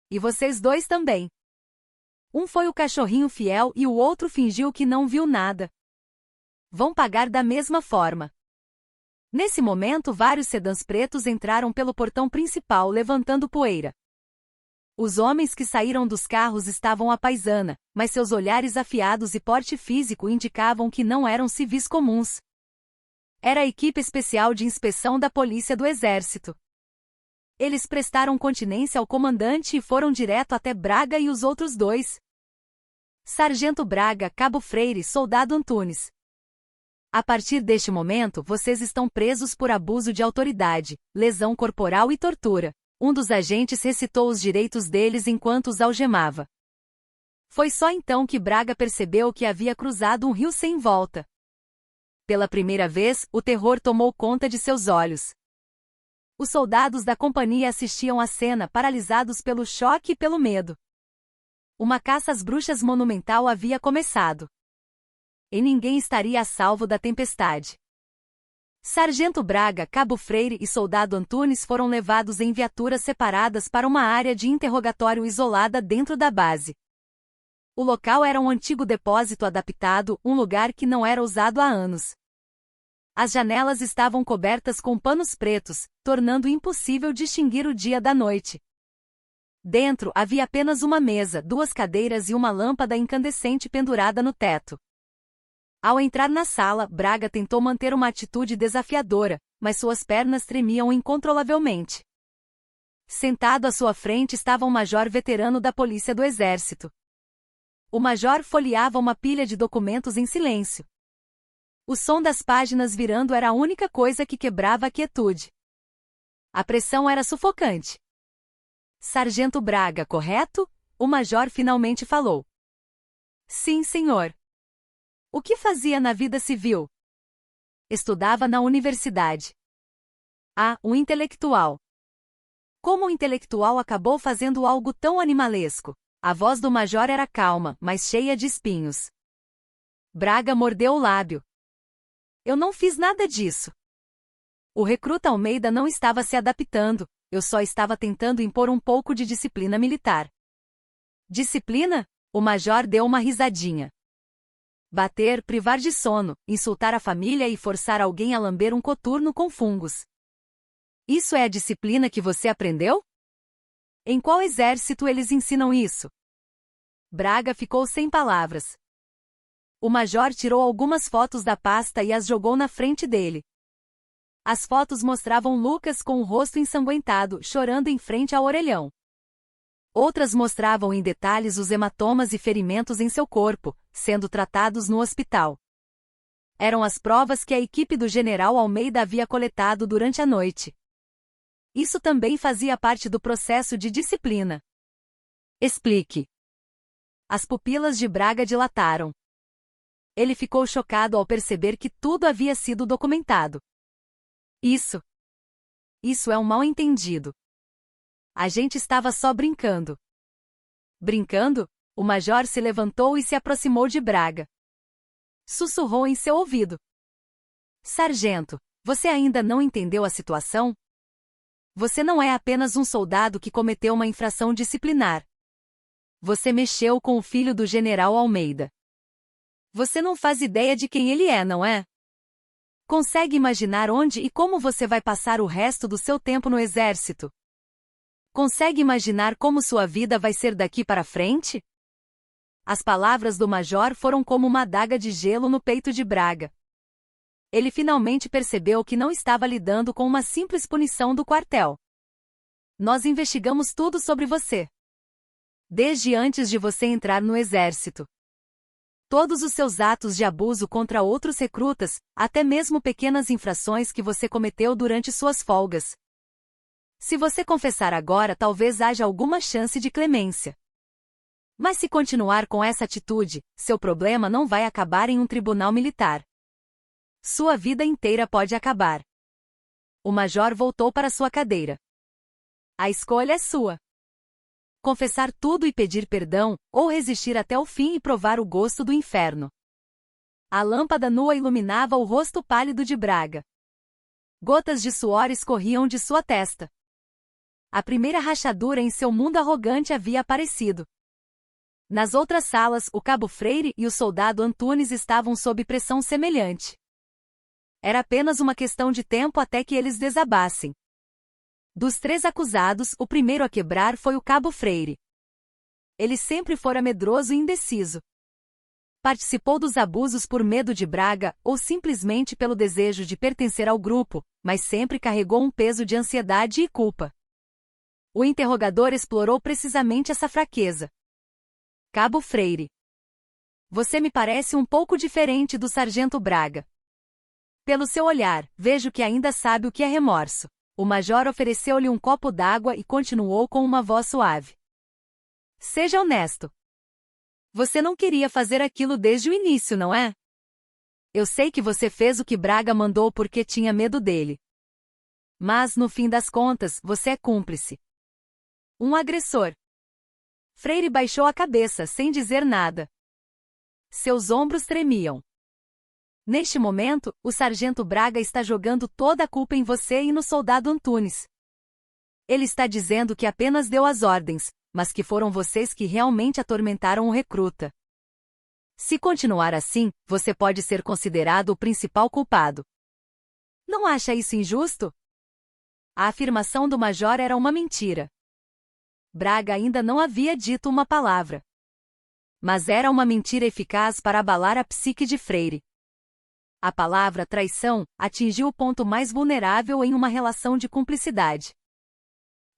E vocês dois também. Um foi o cachorrinho fiel e o outro fingiu que não viu nada. Vão pagar da mesma forma. Nesse momento, vários sedãs pretos entraram pelo portão principal levantando poeira. Os homens que saíram dos carros estavam à paisana, mas seus olhares afiados e porte físico indicavam que não eram civis comuns. Era a equipe especial de inspeção da Polícia do Exército. Eles prestaram continência ao comandante e foram direto até Braga e os outros dois. Sargento Braga, Cabo Freire, Soldado Antunes. A partir deste momento, vocês estão presos por abuso de autoridade, lesão corporal e tortura. Um dos agentes recitou os direitos deles enquanto os algemava. Foi só então que Braga percebeu que havia cruzado um rio sem volta. Pela primeira vez, o terror tomou conta de seus olhos. Os soldados da companhia assistiam à cena paralisados pelo choque e pelo medo. Uma caça às bruxas monumental havia começado. E ninguém estaria a salvo da tempestade. Sargento Braga, Cabo Freire e Soldado Antunes foram levados em viaturas separadas para uma área de interrogatório isolada dentro da base. O local era um antigo depósito adaptado, um lugar que não era usado há anos. As janelas estavam cobertas com panos pretos, tornando impossível distinguir o dia da noite. Dentro havia apenas uma mesa, duas cadeiras e uma lâmpada incandescente pendurada no teto. Ao entrar na sala, Braga tentou manter uma atitude desafiadora, mas suas pernas tremiam incontrolavelmente. Sentado à sua frente estava um major veterano da Polícia do Exército. O major folheava uma pilha de documentos em silêncio. O som das páginas virando era a única coisa que quebrava a quietude. A pressão era sufocante. Sargento Braga, correto? O major finalmente falou. Sim, senhor. O que fazia na vida civil? Estudava na universidade. Ah, um intelectual. Como o intelectual acabou fazendo algo tão animalesco? A voz do major era calma, mas cheia de espinhos. Braga mordeu o lábio. Eu não fiz nada disso. O recruta Almeida não estava se adaptando, eu só estava tentando impor um pouco de disciplina militar. Disciplina? O major deu uma risadinha. Bater, privar de sono, insultar a família e forçar alguém a lamber um coturno com fungos. Isso é a disciplina que você aprendeu? Em qual exército eles ensinam isso? Braga ficou sem palavras. O major tirou algumas fotos da pasta e as jogou na frente dele. As fotos mostravam Lucas com o rosto ensanguentado, chorando em frente ao orelhão. Outras mostravam em detalhes os hematomas e ferimentos em seu corpo, sendo tratados no hospital. Eram as provas que a equipe do general Almeida havia coletado durante a noite. Isso também fazia parte do processo de disciplina. Explique. As pupilas de Braga dilataram. Ele ficou chocado ao perceber que tudo havia sido documentado. Isso é um mal-entendido. A gente estava só brincando. Brincando? O major se levantou e se aproximou de Braga. Sussurrou em seu ouvido. Sargento, você ainda não entendeu a situação? Você não é apenas um soldado que cometeu uma infração disciplinar. Você mexeu com o filho do general Almeida. Você não faz ideia de quem ele é, não é? Consegue imaginar onde e como você vai passar o resto do seu tempo no exército? Consegue imaginar como sua vida vai ser daqui para frente? As palavras do major foram como uma adaga de gelo no peito de Braga. Ele finalmente percebeu que não estava lidando com uma simples punição do quartel. Nós investigamos tudo sobre você. Desde antes de você entrar no exército. Todos os seus atos de abuso contra outros recrutas, até mesmo pequenas infrações que você cometeu durante suas folgas. Se você confessar agora, talvez haja alguma chance de clemência. Mas se continuar com essa atitude, seu problema não vai acabar em um tribunal militar. Sua vida inteira pode acabar. O major voltou para sua cadeira. A escolha é sua. Confessar tudo e pedir perdão, ou resistir até o fim e provar o gosto do inferno. A lâmpada nua iluminava o rosto pálido de Braga. Gotas de suor escorriam de sua testa. A primeira rachadura em seu mundo arrogante havia aparecido. Nas outras salas, o cabo Freire e o soldado Antunes estavam sob pressão semelhante. Era apenas uma questão de tempo até que eles desabassem. Dos 3 acusados, o primeiro a quebrar foi o cabo Freire. Ele sempre fora medroso e indeciso. Participou dos abusos por medo de Braga, ou simplesmente pelo desejo de pertencer ao grupo, mas sempre carregou um peso de ansiedade e culpa. O interrogador explorou precisamente essa fraqueza. Cabo Freire. Você me parece um pouco diferente do sargento Braga. Pelo seu olhar, vejo que ainda sabe o que é remorso. O major ofereceu-lhe um copo d'água e continuou com uma voz suave. Seja honesto. Você não queria fazer aquilo desde o início, não é? Eu sei que você fez o que Braga mandou porque tinha medo dele. Mas, no fim das contas, você é cúmplice. Um agressor. Freire baixou a cabeça sem dizer nada. Seus ombros tremiam. Neste momento, o sargento Braga está jogando toda a culpa em você e no soldado Antunes. Ele está dizendo que apenas deu as ordens, mas que foram vocês que realmente atormentaram o recruta. Se continuar assim, você pode ser considerado o principal culpado. Não acha isso injusto? A afirmação do major era uma mentira. Braga ainda não havia dito uma palavra. Mas era uma mentira eficaz para abalar a psique de Freire. A palavra traição atingiu o ponto mais vulnerável em uma relação de cumplicidade.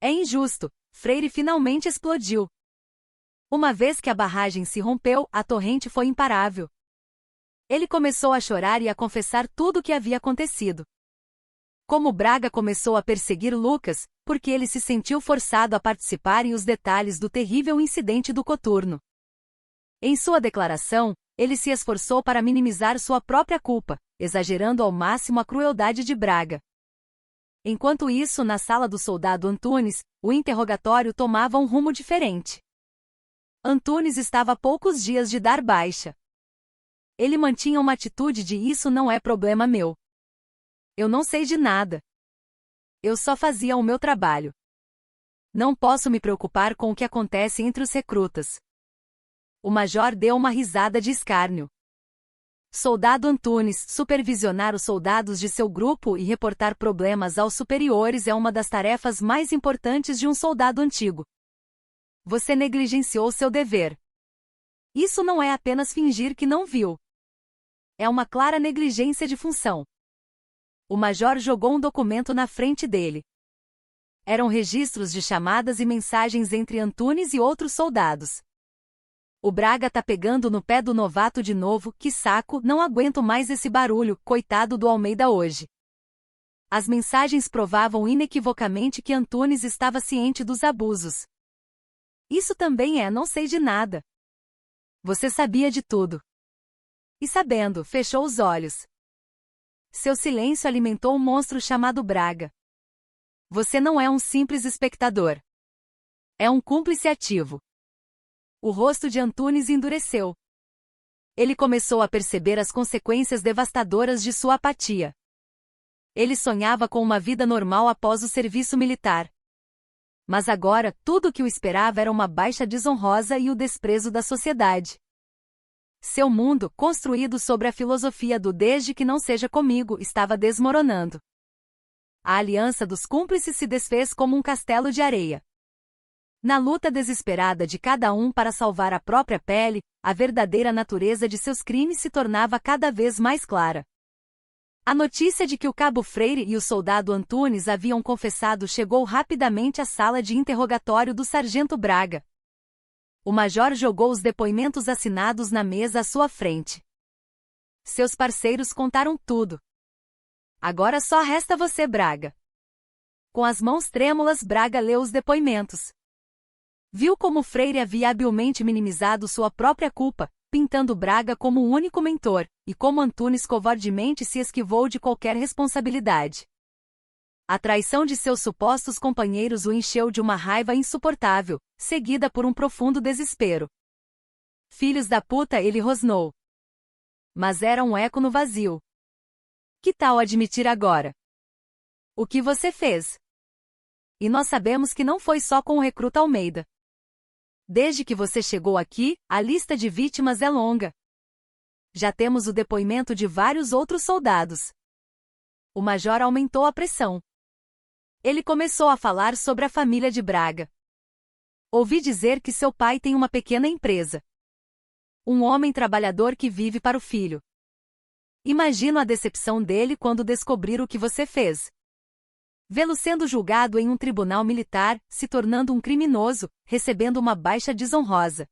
É injusto, Freire finalmente explodiu. Uma vez que a barragem se rompeu, a torrente foi imparável. Ele começou a chorar e a confessar tudo o que havia acontecido. Como Braga começou a perseguir Lucas, porque ele se sentiu forçado a participar em os detalhes do terrível incidente do coturno. Em sua declaração, ele se esforçou para minimizar sua própria culpa, exagerando ao máximo a crueldade de Braga. Enquanto isso, na sala do soldado Antunes, o interrogatório tomava um rumo diferente. Antunes estava a poucos dias de dar baixa. Ele mantinha uma atitude de isso não é problema meu. Eu não sei de nada. Eu só fazia o meu trabalho. Não posso me preocupar com o que acontece entre os recrutas. O major deu uma risada de escárnio. Soldado Antunes, supervisionar os soldados de seu grupo e reportar problemas aos superiores é uma das tarefas mais importantes de um soldado antigo. Você negligenciou seu dever. Isso não é apenas fingir que não viu. É uma clara negligência de função. O major jogou um documento na frente dele. Eram registros de chamadas e mensagens entre Antunes e outros soldados. O Braga tá pegando no pé do novato de novo, que saco, não aguento mais esse barulho, coitado do Almeida hoje. As mensagens provavam inequivocamente que Antunes estava ciente dos abusos. Isso também não sei de nada. Você sabia de tudo. E sabendo, fechou os olhos. Seu silêncio alimentou um monstro chamado Braga. Você não é um simples espectador. É um cúmplice ativo. O rosto de Antunes endureceu. Ele começou a perceber as consequências devastadoras de sua apatia. Ele sonhava com uma vida normal após o serviço militar. Mas agora, tudo o que o esperava era uma baixa desonrosa e o desprezo da sociedade. Seu mundo, construído sobre a filosofia do desde que não seja comigo, estava desmoronando. A aliança dos cúmplices se desfez como um castelo de areia. Na luta desesperada de cada um para salvar a própria pele, a verdadeira natureza de seus crimes se tornava cada vez mais clara. A notícia de que o cabo Freire e o soldado Antunes haviam confessado chegou rapidamente à sala de interrogatório do sargento Braga. O major jogou os depoimentos assinados na mesa à sua frente. Seus parceiros contaram tudo. Agora só resta você, Braga. Com as mãos trêmulas, Braga leu os depoimentos. Viu como Freire havia habilmente minimizado sua própria culpa, pintando Braga como o único mentor, e como Antunes covardemente se esquivou de qualquer responsabilidade. A traição de seus supostos companheiros o encheu de uma raiva insuportável, seguida por um profundo desespero. Filhos da puta, ele rosnou. Mas era um eco no vazio. Que tal admitir agora? O que você fez? E nós sabemos que não foi só com o recruta Almeida. Desde que você chegou aqui, a lista de vítimas é longa. Já temos o depoimento de vários outros soldados. O major aumentou a pressão. Ele começou a falar sobre a família de Braga. Ouvi dizer que seu pai tem uma pequena empresa. Um homem trabalhador que vive para o filho. Imagino a decepção dele quando descobrir o que você fez. Vê-lo sendo julgado em um tribunal militar, se tornando um criminoso, recebendo uma baixa desonrosa.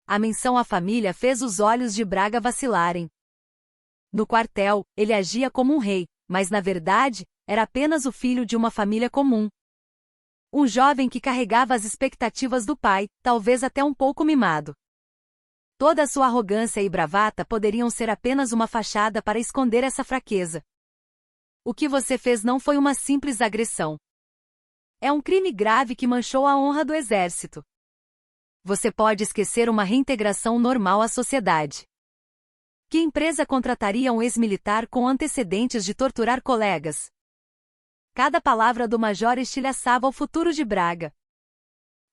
A menção à família fez os olhos de Braga vacilarem. No quartel, ele agia como um rei, mas na verdade, era apenas o filho de uma família comum. Um jovem que carregava as expectativas do pai, talvez até um pouco mimado. Toda a sua arrogância e bravata poderiam ser apenas uma fachada para esconder essa fraqueza. O que você fez não foi uma simples agressão. É um crime grave que manchou a honra do exército. Você pode esquecer uma reintegração normal à sociedade. Que empresa contrataria um ex-militar com antecedentes de torturar colegas? Cada palavra do major estilhaçava o futuro de Braga.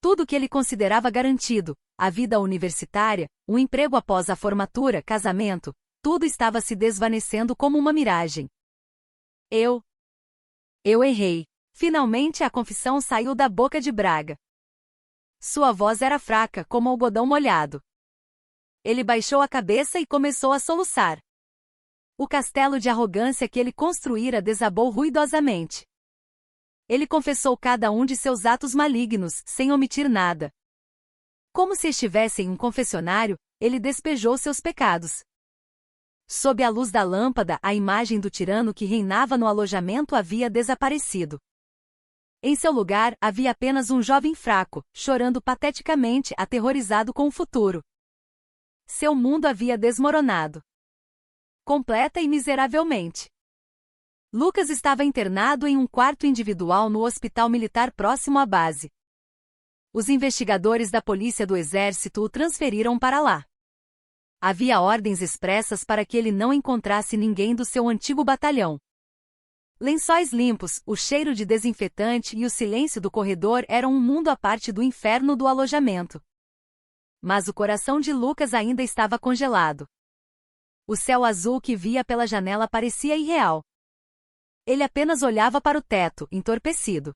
Tudo que ele considerava garantido, a vida universitária, um emprego após a formatura, casamento, tudo estava se desvanecendo como uma miragem. Eu errei. Finalmente a confissão saiu da boca de Braga. Sua voz era fraca, como algodão molhado. Ele baixou a cabeça e começou a soluçar. O castelo de arrogância que ele construíra desabou ruidosamente. Ele confessou cada um de seus atos malignos, sem omitir nada. Como se estivesse em um confessionário, ele despejou seus pecados. Sob a luz da lâmpada, a imagem do tirano que reinava no alojamento havia desaparecido. Em seu lugar, havia apenas um jovem fraco, chorando pateticamente, aterrorizado com o futuro. Seu mundo havia desmoronado. Completa e miseravelmente. Lucas estava internado em um quarto individual no hospital militar próximo à base. Os investigadores da polícia do exército o transferiram para lá. Havia ordens expressas para que ele não encontrasse ninguém do seu antigo batalhão. Lençóis limpos, o cheiro de desinfetante e o silêncio do corredor eram um mundo à parte do inferno do alojamento. Mas o coração de Lucas ainda estava congelado. O céu azul que via pela janela parecia irreal. Ele apenas olhava para o teto, entorpecido.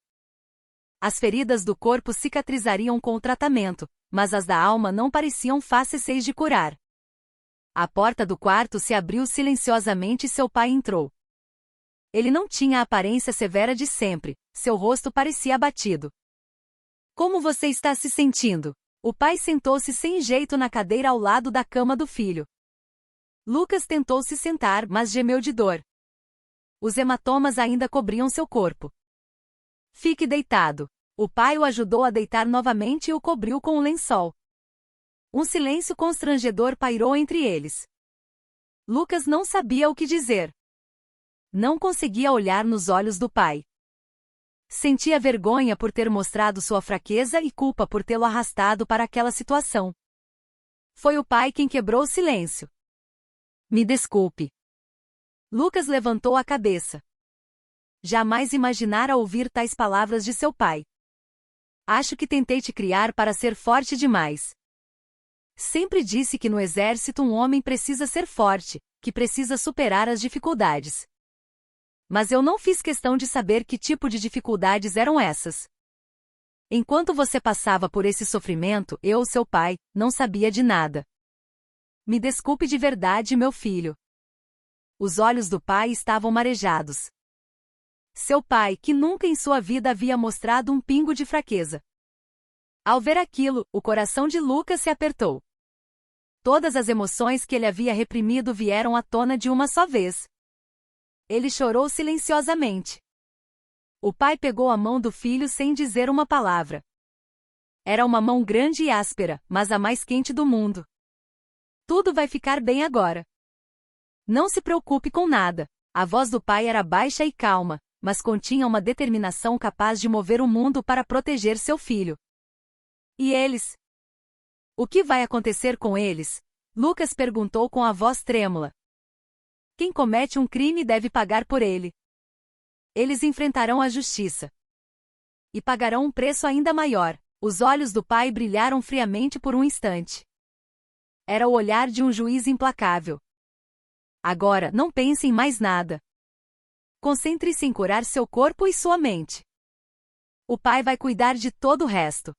As feridas do corpo cicatrizariam com o tratamento, mas as da alma não pareciam fáceis de curar. A porta do quarto se abriu silenciosamente e seu pai entrou. Ele não tinha a aparência severa de sempre, seu rosto parecia abatido. Como você está se sentindo? O pai sentou-se sem jeito na cadeira ao lado da cama do filho. Lucas tentou se sentar, mas gemeu de dor. Os hematomas ainda cobriam seu corpo. Fique deitado. O pai o ajudou a deitar novamente e o cobriu com um lençol. Um silêncio constrangedor pairou entre eles. Lucas não sabia o que dizer. Não conseguia olhar nos olhos do pai. Sentia vergonha por ter mostrado sua fraqueza e culpa por tê-lo arrastado para aquela situação. Foi o pai quem quebrou o silêncio. Me desculpe. Lucas levantou a cabeça. Jamais imaginara ouvir tais palavras de seu pai. Acho que tentei te criar para ser forte demais. Sempre disse que no exército um homem precisa ser forte, que precisa superar as dificuldades. Mas eu não fiz questão de saber que tipo de dificuldades eram essas. Enquanto você passava por esse sofrimento, eu, seu pai, não sabia de nada. Me desculpe de verdade, meu filho. Os olhos do pai estavam marejados. Seu pai, que nunca em sua vida havia mostrado um pingo de fraqueza. Ao ver aquilo, o coração de Lucas se apertou. Todas as emoções que ele havia reprimido vieram à tona de uma só vez. Ele chorou silenciosamente. O pai pegou a mão do filho sem dizer uma palavra. Era uma mão grande e áspera, mas a mais quente do mundo. Tudo vai ficar bem agora. Não se preocupe com nada. A voz do pai era baixa e calma, mas continha uma determinação capaz de mover o mundo para proteger seu filho. E eles? O que vai acontecer com eles? Lucas perguntou com a voz trêmula. Quem comete um crime deve pagar por ele. Eles enfrentarão a justiça. E pagarão um preço ainda maior. Os olhos do pai brilharam friamente por um instante. Era o olhar de um juiz implacável. Agora, não pense em mais nada. Concentre-se em curar seu corpo e sua mente. O pai vai cuidar de todo o resto.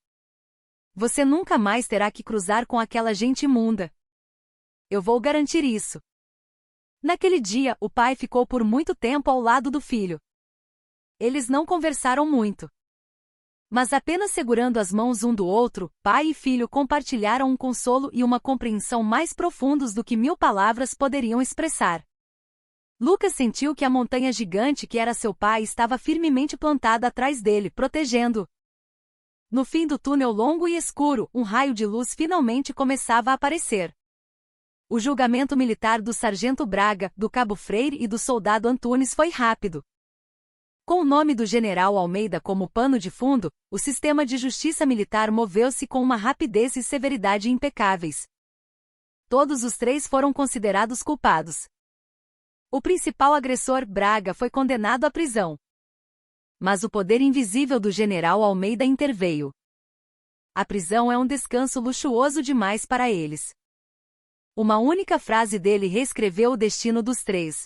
Você nunca mais terá que cruzar com aquela gente imunda. Eu vou garantir isso. Naquele dia, o pai ficou por muito tempo ao lado do filho. Eles não conversaram muito. Mas apenas segurando as mãos um do outro, pai e filho compartilharam um consolo e uma compreensão mais profundos do que 1000 palavras poderiam expressar. Lucas sentiu que a montanha gigante que era seu pai estava firmemente plantada atrás dele, protegendo-o. No fim do túnel longo e escuro, um raio de luz finalmente começava a aparecer. O julgamento militar do sargento Braga, do cabo Freire e do soldado Antunes foi rápido. Com o nome do general Almeida como pano de fundo, o sistema de justiça militar moveu-se com uma rapidez e severidade impecáveis. Todos os 3 foram considerados culpados. O principal agressor, Braga, foi condenado à prisão. Mas o poder invisível do general Almeida interveio. A prisão é um descanso luxuoso demais para eles. Uma única frase dele reescreveu o destino dos 3.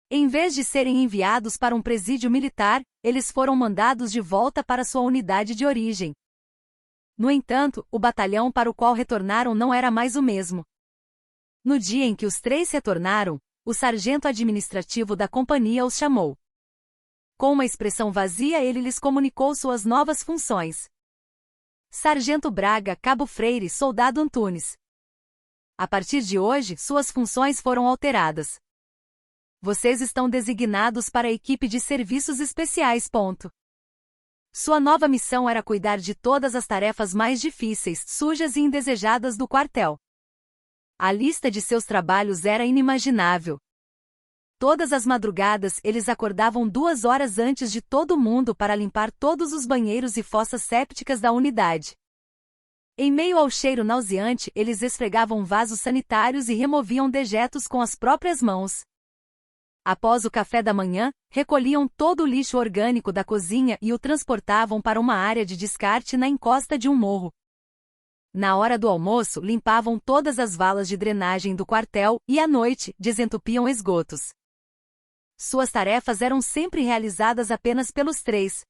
Em vez de serem enviados para um presídio militar, eles foram mandados de volta para sua unidade de origem. No entanto, o batalhão para o qual retornaram não era mais o mesmo. No dia em que os 3 retornaram, o sargento administrativo da companhia os chamou. Com uma expressão vazia, ele lhes comunicou suas novas funções. Sargento Braga, cabo Freire, soldado Antunes. A partir de hoje, suas funções foram alteradas. Vocês estão designados para a equipe de serviços especiais. Sua nova missão era cuidar de todas as tarefas mais difíceis, sujas e indesejadas do quartel. A lista de seus trabalhos era inimaginável. Todas as madrugadas eles acordavam 2 horas antes de todo mundo para limpar todos os banheiros e fossas sépticas da unidade. Em meio ao cheiro nauseante, eles esfregavam vasos sanitários e removiam dejetos com as próprias mãos. Após o café da manhã, recolhiam todo o lixo orgânico da cozinha e o transportavam para uma área de descarte na encosta de um morro. Na hora do almoço, limpavam todas as valas de drenagem do quartel e, à noite, desentupiam esgotos. Suas tarefas eram sempre realizadas apenas pelos 3.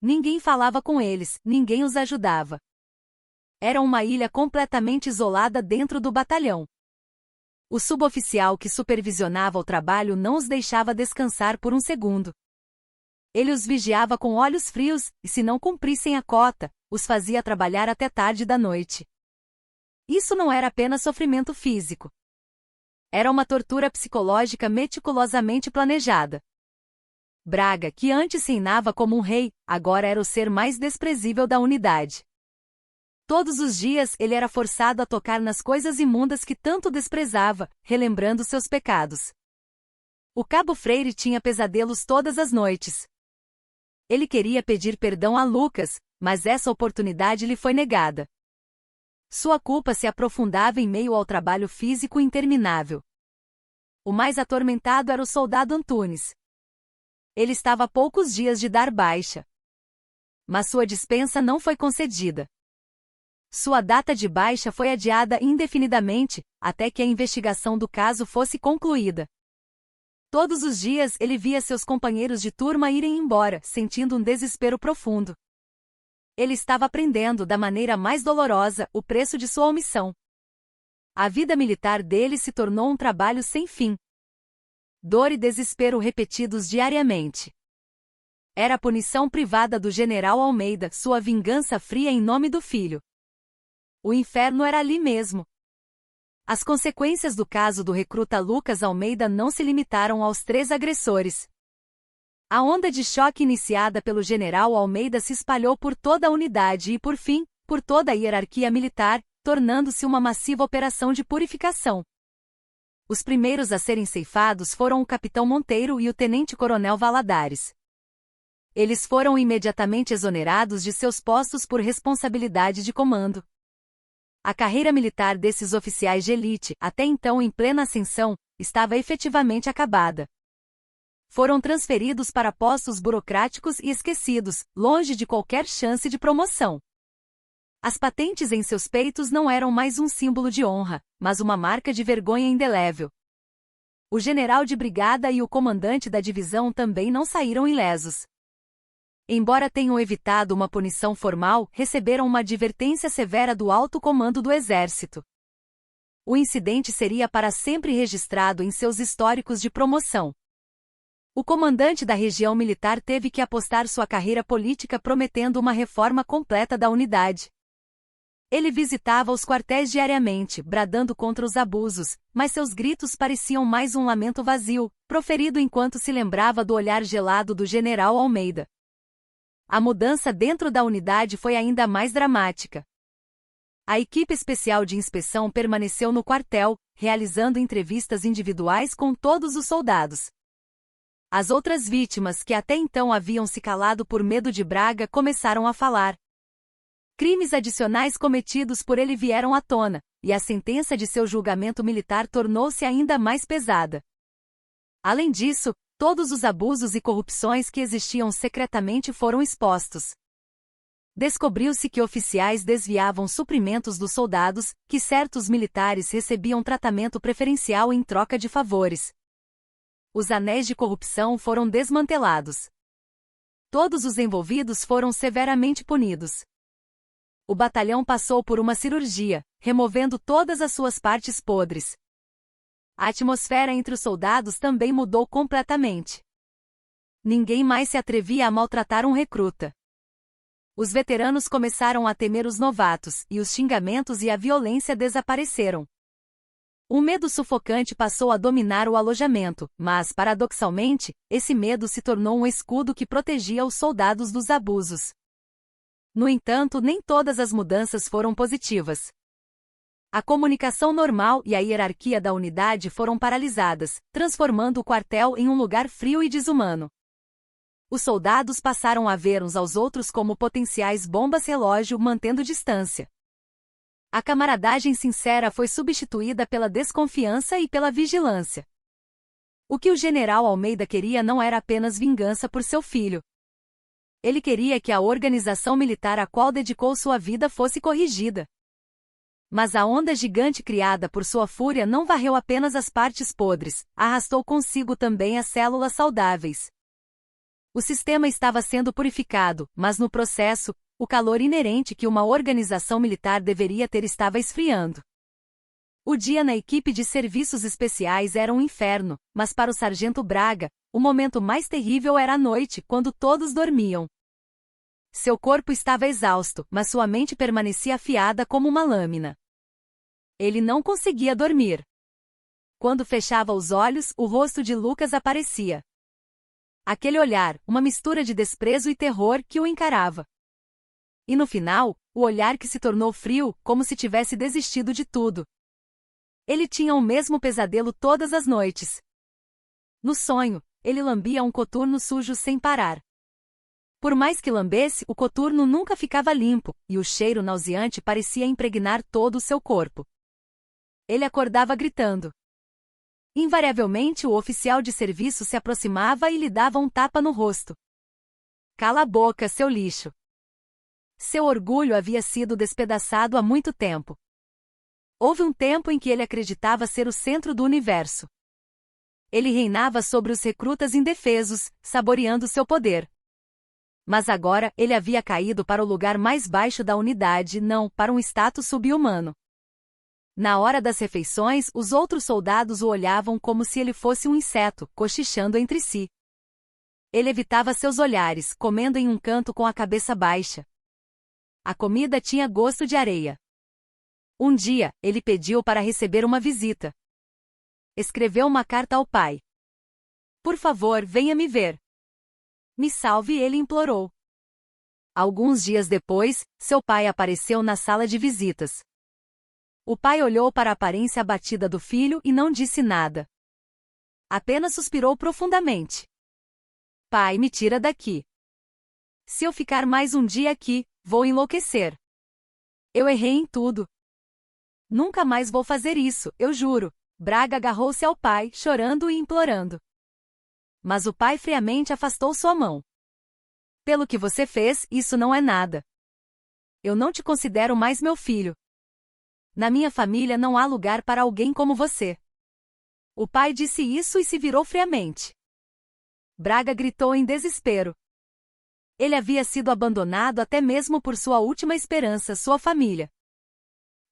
Ninguém falava com eles, ninguém os ajudava. Era uma ilha completamente isolada dentro do batalhão. O suboficial que supervisionava o trabalho não os deixava descansar por um segundo. Ele os vigiava com olhos frios, e se não cumprissem a cota, os fazia trabalhar até tarde da noite. Isso não era apenas sofrimento físico. Era uma tortura psicológica meticulosamente planejada. Braga, que antes reinava como um rei, agora era o ser mais desprezível da unidade. Todos os dias ele era forçado a tocar nas coisas imundas que tanto desprezava, relembrando seus pecados. O cabo Freire tinha pesadelos todas as noites. Ele queria pedir perdão a Lucas, mas essa oportunidade lhe foi negada. Sua culpa se aprofundava em meio ao trabalho físico interminável. O mais atormentado era o soldado Antunes. Ele estava a poucos dias de dar baixa. Mas sua dispensa não foi concedida. Sua data de baixa foi adiada indefinidamente, até que a investigação do caso fosse concluída. Todos os dias ele via seus companheiros de turma irem embora, sentindo um desespero profundo. Ele estava aprendendo da maneira mais dolorosa o preço de sua omissão. A vida militar dele se tornou um trabalho sem fim. Dor e desespero repetidos diariamente. Era a punição privada do general Almeida, sua vingança fria em nome do filho. O inferno era ali mesmo. As consequências do caso do recruta Lucas Almeida não se limitaram aos 3 agressores. A onda de choque iniciada pelo general Almeida se espalhou por toda a unidade e, por fim, por toda a hierarquia militar, tornando-se uma massiva operação de purificação. Os primeiros a serem ceifados foram o capitão Monteiro e o tenente-coronel Valadares. Eles foram imediatamente exonerados de seus postos por responsabilidade de comando. A carreira militar desses oficiais de elite, até então em plena ascensão, estava efetivamente acabada. Foram transferidos para postos burocráticos e esquecidos, longe de qualquer chance de promoção. As patentes em seus peitos não eram mais um símbolo de honra, mas uma marca de vergonha indelével. O general de brigada e o comandante da divisão também não saíram ilesos. Embora tenham evitado uma punição formal, receberam uma advertência severa do alto comando do Exército. O incidente seria para sempre registrado em seus históricos de promoção. O comandante da região militar teve que apostar sua carreira política prometendo uma reforma completa da unidade. Ele visitava os quartéis diariamente, bradando contra os abusos, mas seus gritos pareciam mais um lamento vazio, proferido enquanto se lembrava do olhar gelado do general Almeida. A mudança dentro da unidade foi ainda mais dramática. A equipe especial de inspeção permaneceu no quartel, realizando entrevistas individuais com todos os soldados. As outras vítimas que até então haviam se calado por medo de Braga começaram a falar. Crimes adicionais cometidos por ele vieram à tona, e a sentença de seu julgamento militar tornou-se ainda mais pesada. Além disso, todos os abusos e corrupções que existiam secretamente foram expostos. Descobriu-se que oficiais desviavam suprimentos dos soldados, que certos militares recebiam tratamento preferencial em troca de favores. Os anéis de corrupção foram desmantelados. Todos os envolvidos foram severamente punidos. O batalhão passou por uma cirurgia, removendo todas as suas partes podres. A atmosfera entre os soldados também mudou completamente. Ninguém mais se atrevia a maltratar um recruta. Os veteranos começaram a temer os novatos, e os xingamentos e a violência desapareceram. Um medo sufocante passou a dominar o alojamento, mas, paradoxalmente, esse medo se tornou um escudo que protegia os soldados dos abusos. No entanto, nem todas as mudanças foram positivas. A comunicação normal e a hierarquia da unidade foram paralisadas, transformando o quartel em um lugar frio e desumano. Os soldados passaram a ver uns aos outros como potenciais bombas-relógio, mantendo distância. A camaradagem sincera foi substituída pela desconfiança e pela vigilância. O que o general Almeida queria não era apenas vingança por seu filho. Ele queria que a organização militar a qual dedicou sua vida fosse corrigida. Mas a onda gigante criada por sua fúria não varreu apenas as partes podres, arrastou consigo também as células saudáveis. O sistema estava sendo purificado, mas no processo, o calor inerente que uma organização militar deveria ter estava esfriando. O dia na equipe de serviços especiais era um inferno, mas para o sargento Braga, o momento mais terrível era a noite, quando todos dormiam. Seu corpo estava exausto, mas sua mente permanecia afiada como uma lâmina. Ele não conseguia dormir. Quando fechava os olhos, o rosto de Lucas aparecia. Aquele olhar, uma mistura de desprezo e terror que o encarava. E no final, o olhar que se tornou frio, como se tivesse desistido de tudo. Ele tinha o mesmo pesadelo todas as noites. No sonho, ele lambia um coturno sujo sem parar. Por mais que lambesse, o coturno nunca ficava limpo, e o cheiro nauseante parecia impregnar todo o seu corpo. Ele acordava gritando. Invariavelmente o oficial de serviço se aproximava e lhe dava um tapa no rosto. "Cala a boca, seu lixo!" Seu orgulho havia sido despedaçado há muito tempo. Houve um tempo em que ele acreditava ser o centro do universo. Ele reinava sobre os recrutas indefesos, saboreando seu poder. Mas agora ele havia caído para o lugar mais baixo da unidade, não para um status sub-humano. Na hora das refeições, os outros soldados o olhavam como se ele fosse um inseto, cochichando entre si. Ele evitava seus olhares, comendo em um canto com a cabeça baixa. A comida tinha gosto de areia. Um dia, ele pediu para receber uma visita. Escreveu uma carta ao pai. Por favor, venha me ver. Me salve, ele implorou. Alguns dias depois, seu pai apareceu na sala de visitas. O pai olhou para a aparência abatida do filho e não disse nada. Apenas suspirou profundamente. Pai, me tira daqui. Se eu ficar mais um dia aqui, vou enlouquecer. Eu errei em tudo. Nunca mais vou fazer isso, eu juro. Braga agarrou-se ao pai, chorando e implorando. Mas o pai friamente afastou sua mão. Pelo que você fez, isso não é nada. Eu não te considero mais meu filho. Na minha família não há lugar para alguém como você. O pai disse isso e se virou friamente. Braga gritou em desespero. Ele havia sido abandonado até mesmo por sua última esperança, sua família.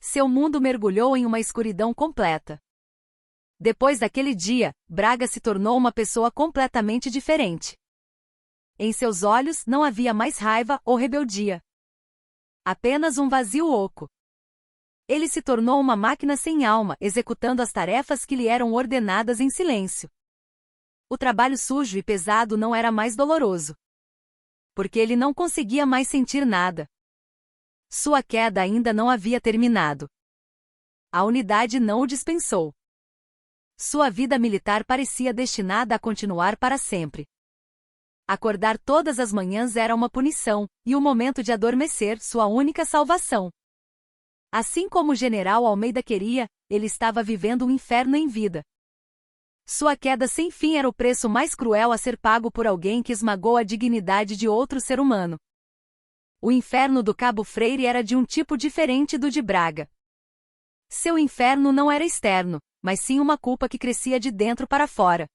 Seu mundo mergulhou em uma escuridão completa. Depois daquele dia, Braga se tornou uma pessoa completamente diferente. Em seus olhos não havia mais raiva ou rebeldia. Apenas um vazio oco. Ele se tornou uma máquina sem alma, executando as tarefas que lhe eram ordenadas em silêncio. O trabalho sujo e pesado não era mais doloroso. Porque ele não conseguia mais sentir nada. Sua queda ainda não havia terminado. A unidade não o dispensou. Sua vida militar parecia destinada a continuar para sempre. Acordar todas as manhãs era uma punição, e o momento de adormecer sua única salvação. Assim como o general Almeida queria, ele estava vivendo um inferno em vida. Sua queda sem fim era o preço mais cruel a ser pago por alguém que esmagou a dignidade de outro ser humano. O inferno do Cabo Freire era de um tipo diferente do de Braga. Seu inferno não era externo, mas sim uma culpa que crescia de dentro para fora.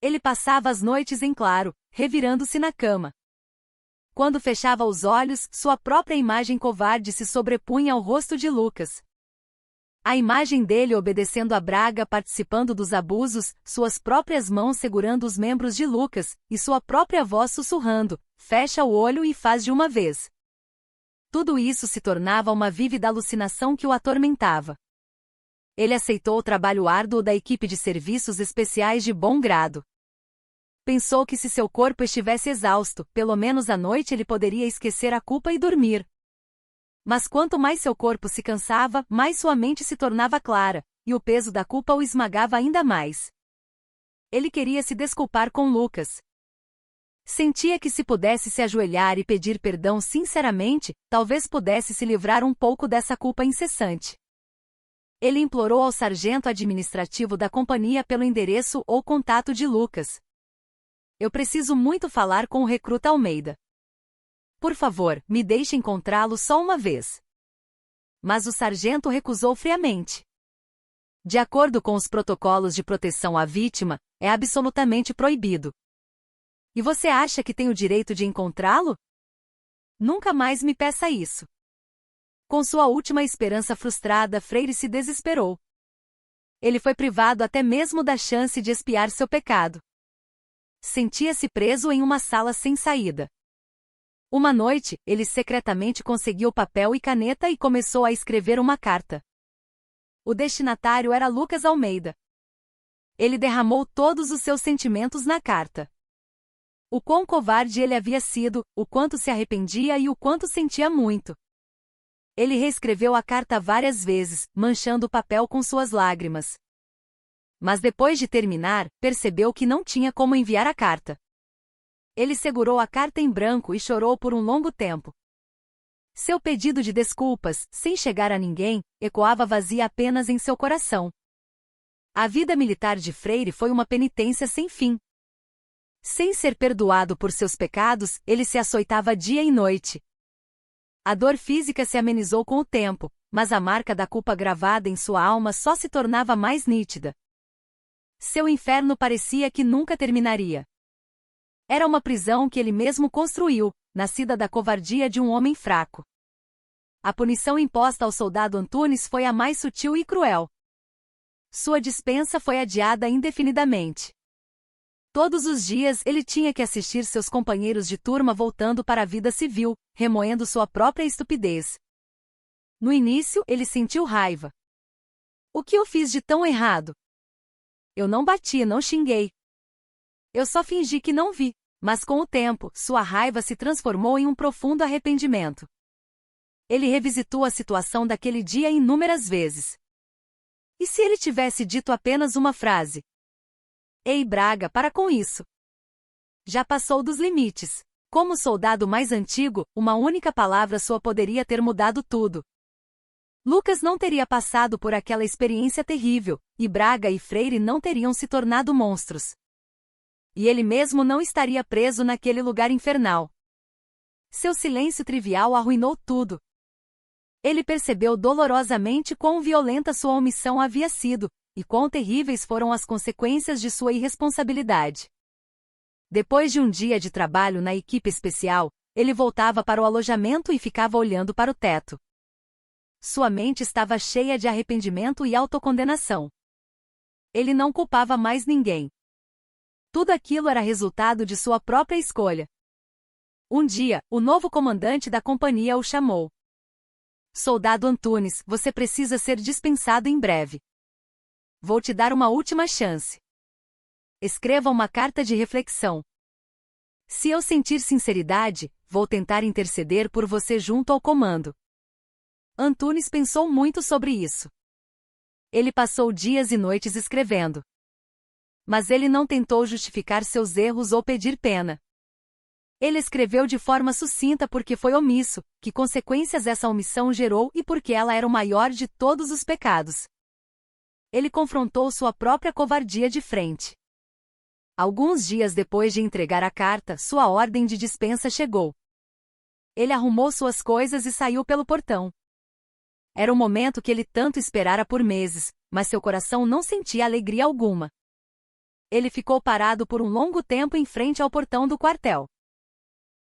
Ele passava as noites em claro, revirando-se na cama. Quando fechava os olhos, sua própria imagem covarde se sobrepunha ao rosto de Lucas. A imagem dele obedecendo a Braga, participando dos abusos, suas próprias mãos segurando os membros de Lucas, e sua própria voz sussurrando: fecha o olho e faz de uma vez. Tudo isso se tornava uma vívida alucinação que o atormentava. Ele aceitou o trabalho árduo da equipe de serviços especiais de bom grado. Pensou que se seu corpo estivesse exausto, pelo menos à noite ele poderia esquecer a culpa e dormir. Mas quanto mais seu corpo se cansava, mais sua mente se tornava clara, e o peso da culpa o esmagava ainda mais. Ele queria se desculpar com Lucas. Sentia que se pudesse se ajoelhar e pedir perdão sinceramente, talvez pudesse se livrar um pouco dessa culpa incessante. Ele implorou ao sargento administrativo da companhia pelo endereço ou contato de Lucas. Eu preciso muito falar com o recruta Almeida. Por favor, me deixe encontrá-lo só uma vez. Mas o sargento recusou friamente. De acordo com os protocolos de proteção à vítima, é absolutamente proibido. E você acha que tem o direito de encontrá-lo? Nunca mais me peça isso. Com sua última esperança frustrada, Freire se desesperou. Ele foi privado até mesmo da chance de expiar seu pecado. Sentia-se preso em uma sala sem saída. Uma noite, ele secretamente conseguiu papel e caneta e começou a escrever uma carta. O destinatário era Lucas Almeida. Ele derramou todos os seus sentimentos na carta. O quão covarde ele havia sido, o quanto se arrependia e o quanto sentia muito. Ele reescreveu a carta várias vezes, manchando o papel com suas lágrimas. Mas depois de terminar, percebeu que não tinha como enviar a carta. Ele segurou a carta em branco e chorou por um longo tempo. Seu pedido de desculpas, sem chegar a ninguém, ecoava vazia apenas em seu coração. A vida militar de Freire foi uma penitência sem fim. Sem ser perdoado por seus pecados, ele se açoitava dia e noite. A dor física se amenizou com o tempo, mas a marca da culpa gravada em sua alma só se tornava mais nítida. Seu inferno parecia que nunca terminaria. Era uma prisão que ele mesmo construiu, nascida da covardia de um homem fraco. A punição imposta ao soldado Antunes foi a mais sutil e cruel. Sua dispensa foi adiada indefinidamente. Todos os dias ele tinha que assistir seus companheiros de turma voltando para a vida civil, remoendo sua própria estupidez. No início, ele sentiu raiva. O que eu fiz de tão errado? Eu não bati, não xinguei. Eu só fingi que não vi, mas com o tempo, sua raiva se transformou em um profundo arrependimento. Ele revisitou a situação daquele dia inúmeras vezes. E se ele tivesse dito apenas uma frase? Ei, Braga, para com isso. Já passou dos limites. Como soldado mais antigo, uma única palavra sua poderia ter mudado tudo. Lucas não teria passado por aquela experiência terrível, e Braga e Freire não teriam se tornado monstros. E ele mesmo não estaria preso naquele lugar infernal. Seu silêncio trivial arruinou tudo. Ele percebeu dolorosamente quão violenta sua omissão havia sido, e quão terríveis foram as consequências de sua irresponsabilidade. Depois de um dia de trabalho na equipe especial, ele voltava para o alojamento e ficava olhando para o teto. Sua mente estava cheia de arrependimento e autocondenação. Ele não culpava mais ninguém. Tudo aquilo era resultado de sua própria escolha. Um dia, o novo comandante da companhia o chamou. Soldado Antunes, você precisa ser dispensado em breve. Vou te dar uma última chance. Escreva uma carta de reflexão. Se eu sentir sinceridade, vou tentar interceder por você junto ao comando. Antunes pensou muito sobre isso. Ele passou dias e noites escrevendo. Mas ele não tentou justificar seus erros ou pedir pena. Ele escreveu de forma sucinta porque foi omisso, que consequências essa omissão gerou e porque ela era o maior de todos os pecados. Ele confrontou sua própria covardia de frente. Alguns dias depois de entregar a carta, sua ordem de dispensa chegou. Ele arrumou suas coisas e saiu pelo portão. Era o momento que ele tanto esperara por meses, mas seu coração não sentia alegria alguma. Ele ficou parado por um longo tempo em frente ao portão do quartel.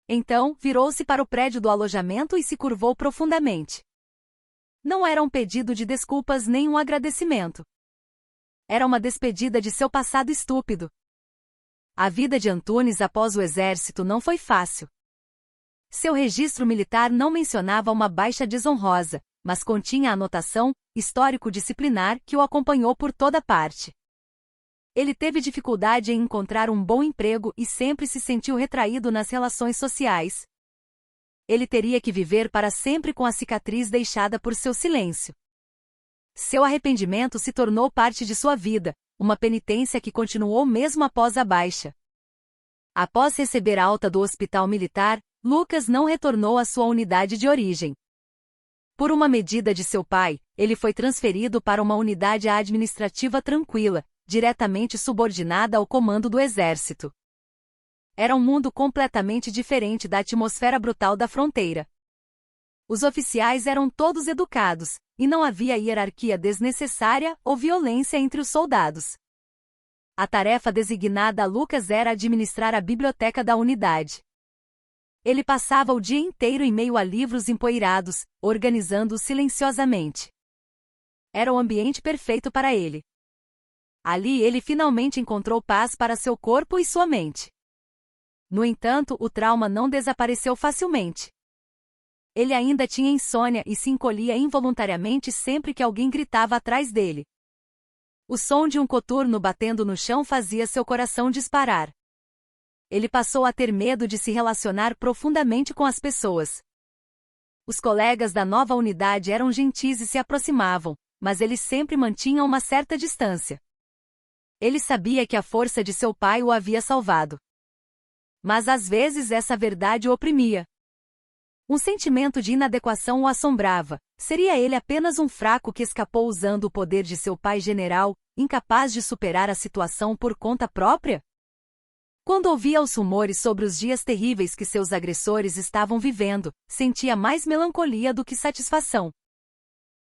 Então, virou-se para o prédio do alojamento e se curvou profundamente. Não era um pedido de desculpas nem um agradecimento. Era uma despedida de seu passado estúpido. A vida de Antunes após o exército não foi fácil. Seu registro militar não mencionava uma baixa desonrosa, mas continha a anotação, histórico disciplinar, que o acompanhou por toda parte. Ele teve dificuldade em encontrar um bom emprego e sempre se sentiu retraído nas relações sociais. Ele teria que viver para sempre com a cicatriz deixada por seu silêncio. Seu arrependimento se tornou parte de sua vida, uma penitência que continuou mesmo após a baixa. Após receber alta do hospital militar, Lucas não retornou à sua unidade de origem. Por uma medida de seu pai, ele foi transferido para uma unidade administrativa tranquila, diretamente subordinada ao comando do exército. Era um mundo completamente diferente da atmosfera brutal da fronteira. Os oficiais eram todos educados, e não havia hierarquia desnecessária ou violência entre os soldados. A tarefa designada a Lucas era administrar a biblioteca da unidade. Ele passava o dia inteiro em meio a livros empoeirados, organizando-os silenciosamente. Era o ambiente perfeito para ele. Ali ele finalmente encontrou paz para seu corpo e sua mente. No entanto, o trauma não desapareceu facilmente. Ele ainda tinha insônia e se encolhia involuntariamente sempre que alguém gritava atrás dele. O som de um coturno batendo no chão fazia seu coração disparar. Ele passou a ter medo de se relacionar profundamente com as pessoas. Os colegas da nova unidade eram gentis e se aproximavam, mas eles sempre mantinham uma certa distância. Ele sabia que a força de seu pai o havia salvado. Mas às vezes essa verdade o oprimia. Um sentimento de inadequação o assombrava. Seria ele apenas um fraco que escapou usando o poder de seu pai general, incapaz de superar a situação por conta própria? Quando ouvia os rumores sobre os dias terríveis que seus agressores estavam vivendo, sentia mais melancolia do que satisfação.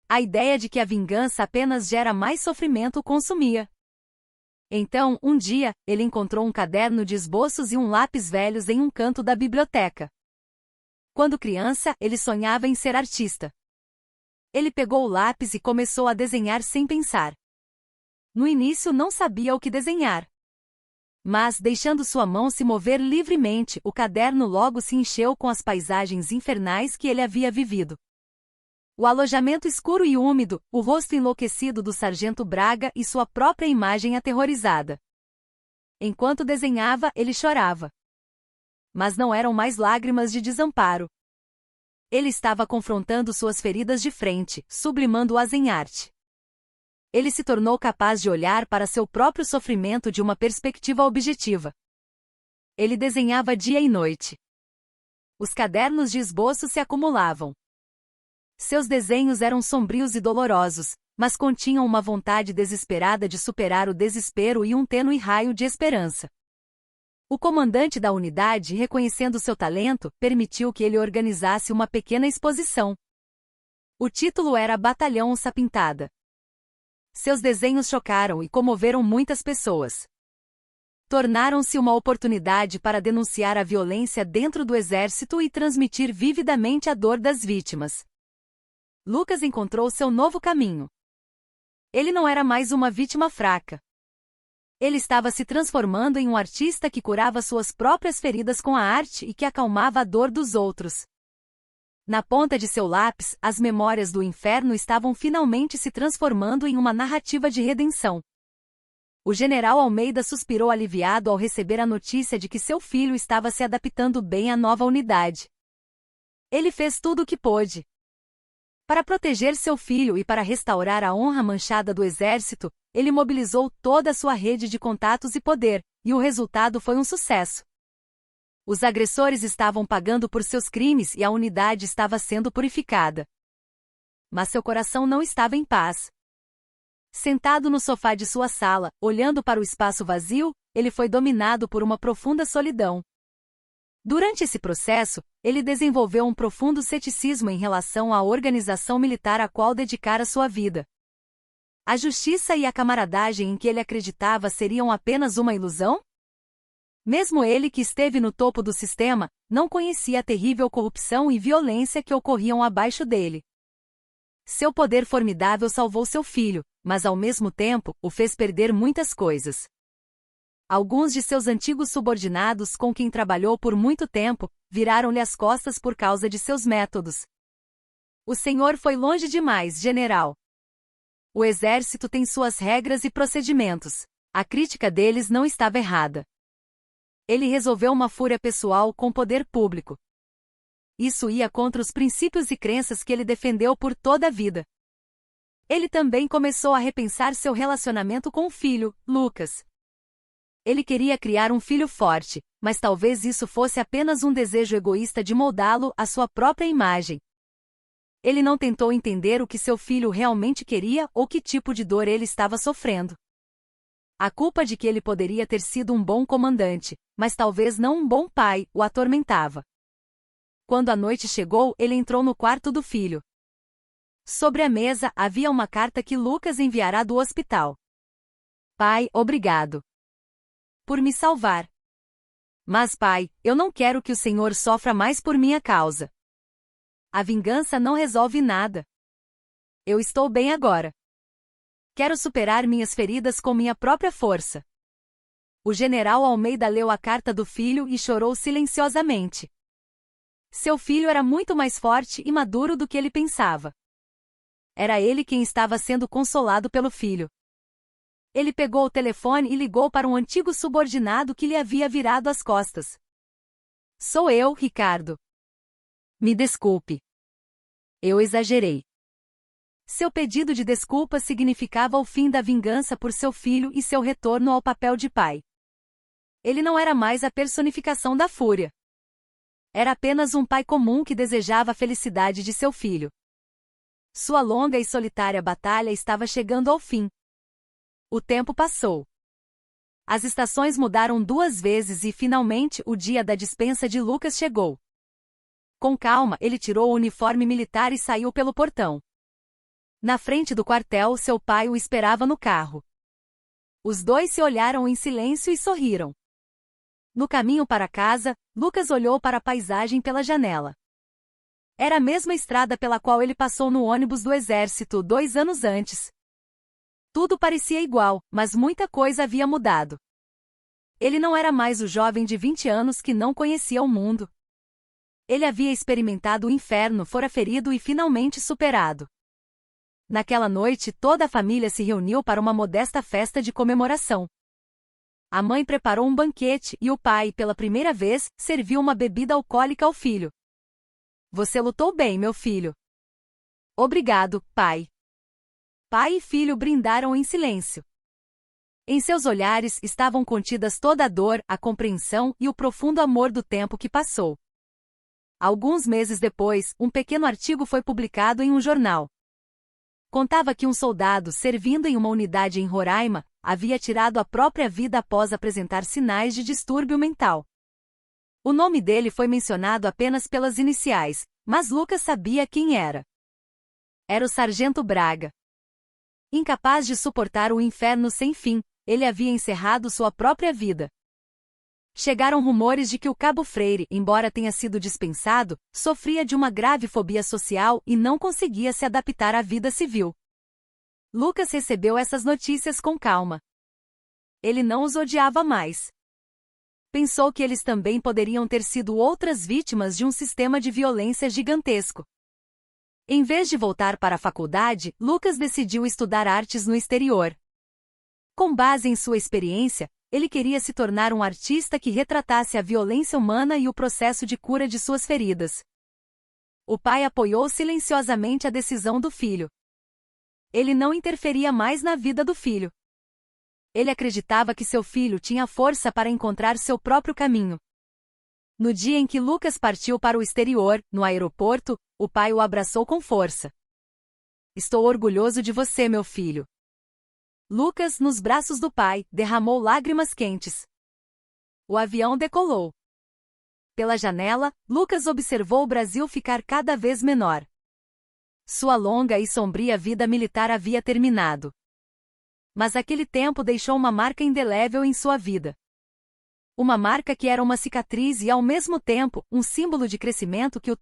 A ideia de que a vingança apenas gera mais sofrimento o consumia. Então, um dia, ele encontrou um caderno de esboços e um lápis velhos em um canto da biblioteca. Quando criança, ele sonhava em ser artista. Ele pegou o lápis e começou a desenhar sem pensar. No início não sabia o que desenhar. Mas, deixando sua mão se mover livremente, o caderno logo se encheu com as paisagens infernais que ele havia vivido. O alojamento escuro e úmido, o rosto enlouquecido do sargento Braga e sua própria imagem aterrorizada. Enquanto desenhava, ele chorava. Mas não eram mais lágrimas de desamparo. Ele estava confrontando suas feridas de frente, sublimando-as em arte. Ele se tornou capaz de olhar para seu próprio sofrimento de uma perspectiva objetiva. Ele desenhava dia e noite. Os cadernos de esboço se acumulavam. Seus desenhos eram sombrios e dolorosos, mas continham uma vontade desesperada de superar o desespero e um tênue raio de esperança. O comandante da unidade, reconhecendo seu talento, permitiu que ele organizasse uma pequena exposição. O título era Batalhão Onça Pintada. Seus desenhos chocaram e comoveram muitas pessoas. Tornaram-se uma oportunidade para denunciar a violência dentro do exército e transmitir vividamente a dor das vítimas. Lucas encontrou seu novo caminho. Ele não era mais uma vítima fraca. Ele estava se transformando em um artista que curava suas próprias feridas com a arte e que acalmava a dor dos outros. Na ponta de seu lápis, as memórias do inferno estavam finalmente se transformando em uma narrativa de redenção. O general Almeida suspirou aliviado ao receber a notícia de que seu filho estava se adaptando bem à nova unidade. Ele fez tudo o que pôde. Para proteger seu filho e para restaurar a honra manchada do exército, ele mobilizou toda a sua rede de contatos e poder, e o resultado foi um sucesso. Os agressores estavam pagando por seus crimes e a unidade estava sendo purificada. Mas seu coração não estava em paz. Sentado no sofá de sua sala, olhando para o espaço vazio, ele foi dominado por uma profunda solidão. Durante esse processo, ele desenvolveu um profundo ceticismo em relação à organização militar à qual dedicara sua vida. A justiça e a camaradagem em que ele acreditava seriam apenas uma ilusão? Mesmo ele que esteve no topo do sistema, não conhecia a terrível corrupção e violência que ocorriam abaixo dele. Seu poder formidável salvou seu filho, mas ao mesmo tempo, o fez perder muitas coisas. Alguns de seus antigos subordinados com quem trabalhou por muito tempo, viraram-lhe as costas por causa de seus métodos. O senhor foi longe demais, general. O exército tem suas regras e procedimentos. A crítica deles não estava errada. Ele resolveu uma fúria pessoal com poder público. Isso ia contra os princípios e crenças que ele defendeu por toda a vida. Ele também começou a repensar seu relacionamento com o filho, Lucas. Ele queria criar um filho forte, mas talvez isso fosse apenas um desejo egoísta de moldá-lo à sua própria imagem. Ele não tentou entender o que seu filho realmente queria ou que tipo de dor ele estava sofrendo. A culpa de que ele poderia ter sido um bom comandante, mas talvez não um bom pai, o atormentava. Quando a noite chegou, ele entrou no quarto do filho. Sobre a mesa havia uma carta que Lucas enviara do hospital. Pai, obrigado por me salvar. Mas pai, eu não quero que o senhor sofra mais por minha causa. A vingança não resolve nada. Eu estou bem agora. Quero superar minhas feridas com minha própria força. O general Almeida leu a carta do filho e chorou silenciosamente. Seu filho era muito mais forte e maduro do que ele pensava. Era ele quem estava sendo consolado pelo filho. Ele pegou o telefone e ligou para um antigo subordinado que lhe havia virado as costas. Sou eu, Ricardo. Me desculpe. Eu exagerei. Seu pedido de desculpa significava o fim da vingança por seu filho e seu retorno ao papel de pai. Ele não era mais a personificação da fúria. Era apenas um pai comum que desejava a felicidade de seu filho. Sua longa e solitária batalha estava chegando ao fim. O tempo passou. As estações mudaram 2 vezes e, finalmente, o dia da dispensa de Lucas chegou. Com calma, ele tirou o uniforme militar e saiu pelo portão. Na frente do quartel, seu pai o esperava no carro. Os dois se olharam em silêncio e sorriram. No caminho para casa, Lucas olhou para a paisagem pela janela. Era a mesma estrada pela qual ele passou no ônibus do exército 2 anos antes. Tudo parecia igual, mas muita coisa havia mudado. Ele não era mais o jovem de 20 anos que não conhecia o mundo. Ele havia experimentado o inferno, fora ferido e finalmente superado. Naquela noite, toda a família se reuniu para uma modesta festa de comemoração. A mãe preparou um banquete e o pai, pela primeira vez, serviu uma bebida alcoólica ao filho. Você lutou bem, meu filho. Obrigado, pai. Pai e filho brindaram em silêncio. Em seus olhares estavam contidas toda a dor, a compreensão e o profundo amor do tempo que passou. Alguns meses depois, um pequeno artigo foi publicado em um jornal. Contava que um soldado, servindo em uma unidade em Roraima, havia tirado a própria vida após apresentar sinais de distúrbio mental. O nome dele foi mencionado apenas pelas iniciais, mas Lucas sabia quem era. Era o Sargento Braga. Incapaz de suportar o inferno sem fim, ele havia encerrado sua própria vida. Chegaram rumores de que o Cabo Freire, embora tenha sido dispensado, sofria de uma grave fobia social e não conseguia se adaptar à vida civil. Lucas recebeu essas notícias com calma. Ele não os odiava mais. Pensou que eles também poderiam ter sido outras vítimas de um sistema de violência gigantesco. Em vez de voltar para a faculdade, Lucas decidiu estudar artes no exterior. Com base em sua experiência, ele queria se tornar um artista que retratasse a violência humana e o processo de cura de suas feridas. O pai apoiou silenciosamente a decisão do filho. Ele não interferia mais na vida do filho. Ele acreditava que seu filho tinha força para encontrar seu próprio caminho. No dia em que Lucas partiu para o exterior, no aeroporto, o pai o abraçou com força. Estou orgulhoso de você, meu filho. Lucas, nos braços do pai, derramou lágrimas quentes. O avião decolou. Pela janela, Lucas observou o Brasil ficar cada vez menor. Sua longa e sombria vida militar havia terminado. Mas aquele tempo deixou uma marca indelével em sua vida. Uma marca que era uma cicatriz e, ao mesmo tempo, um símbolo de crescimento que o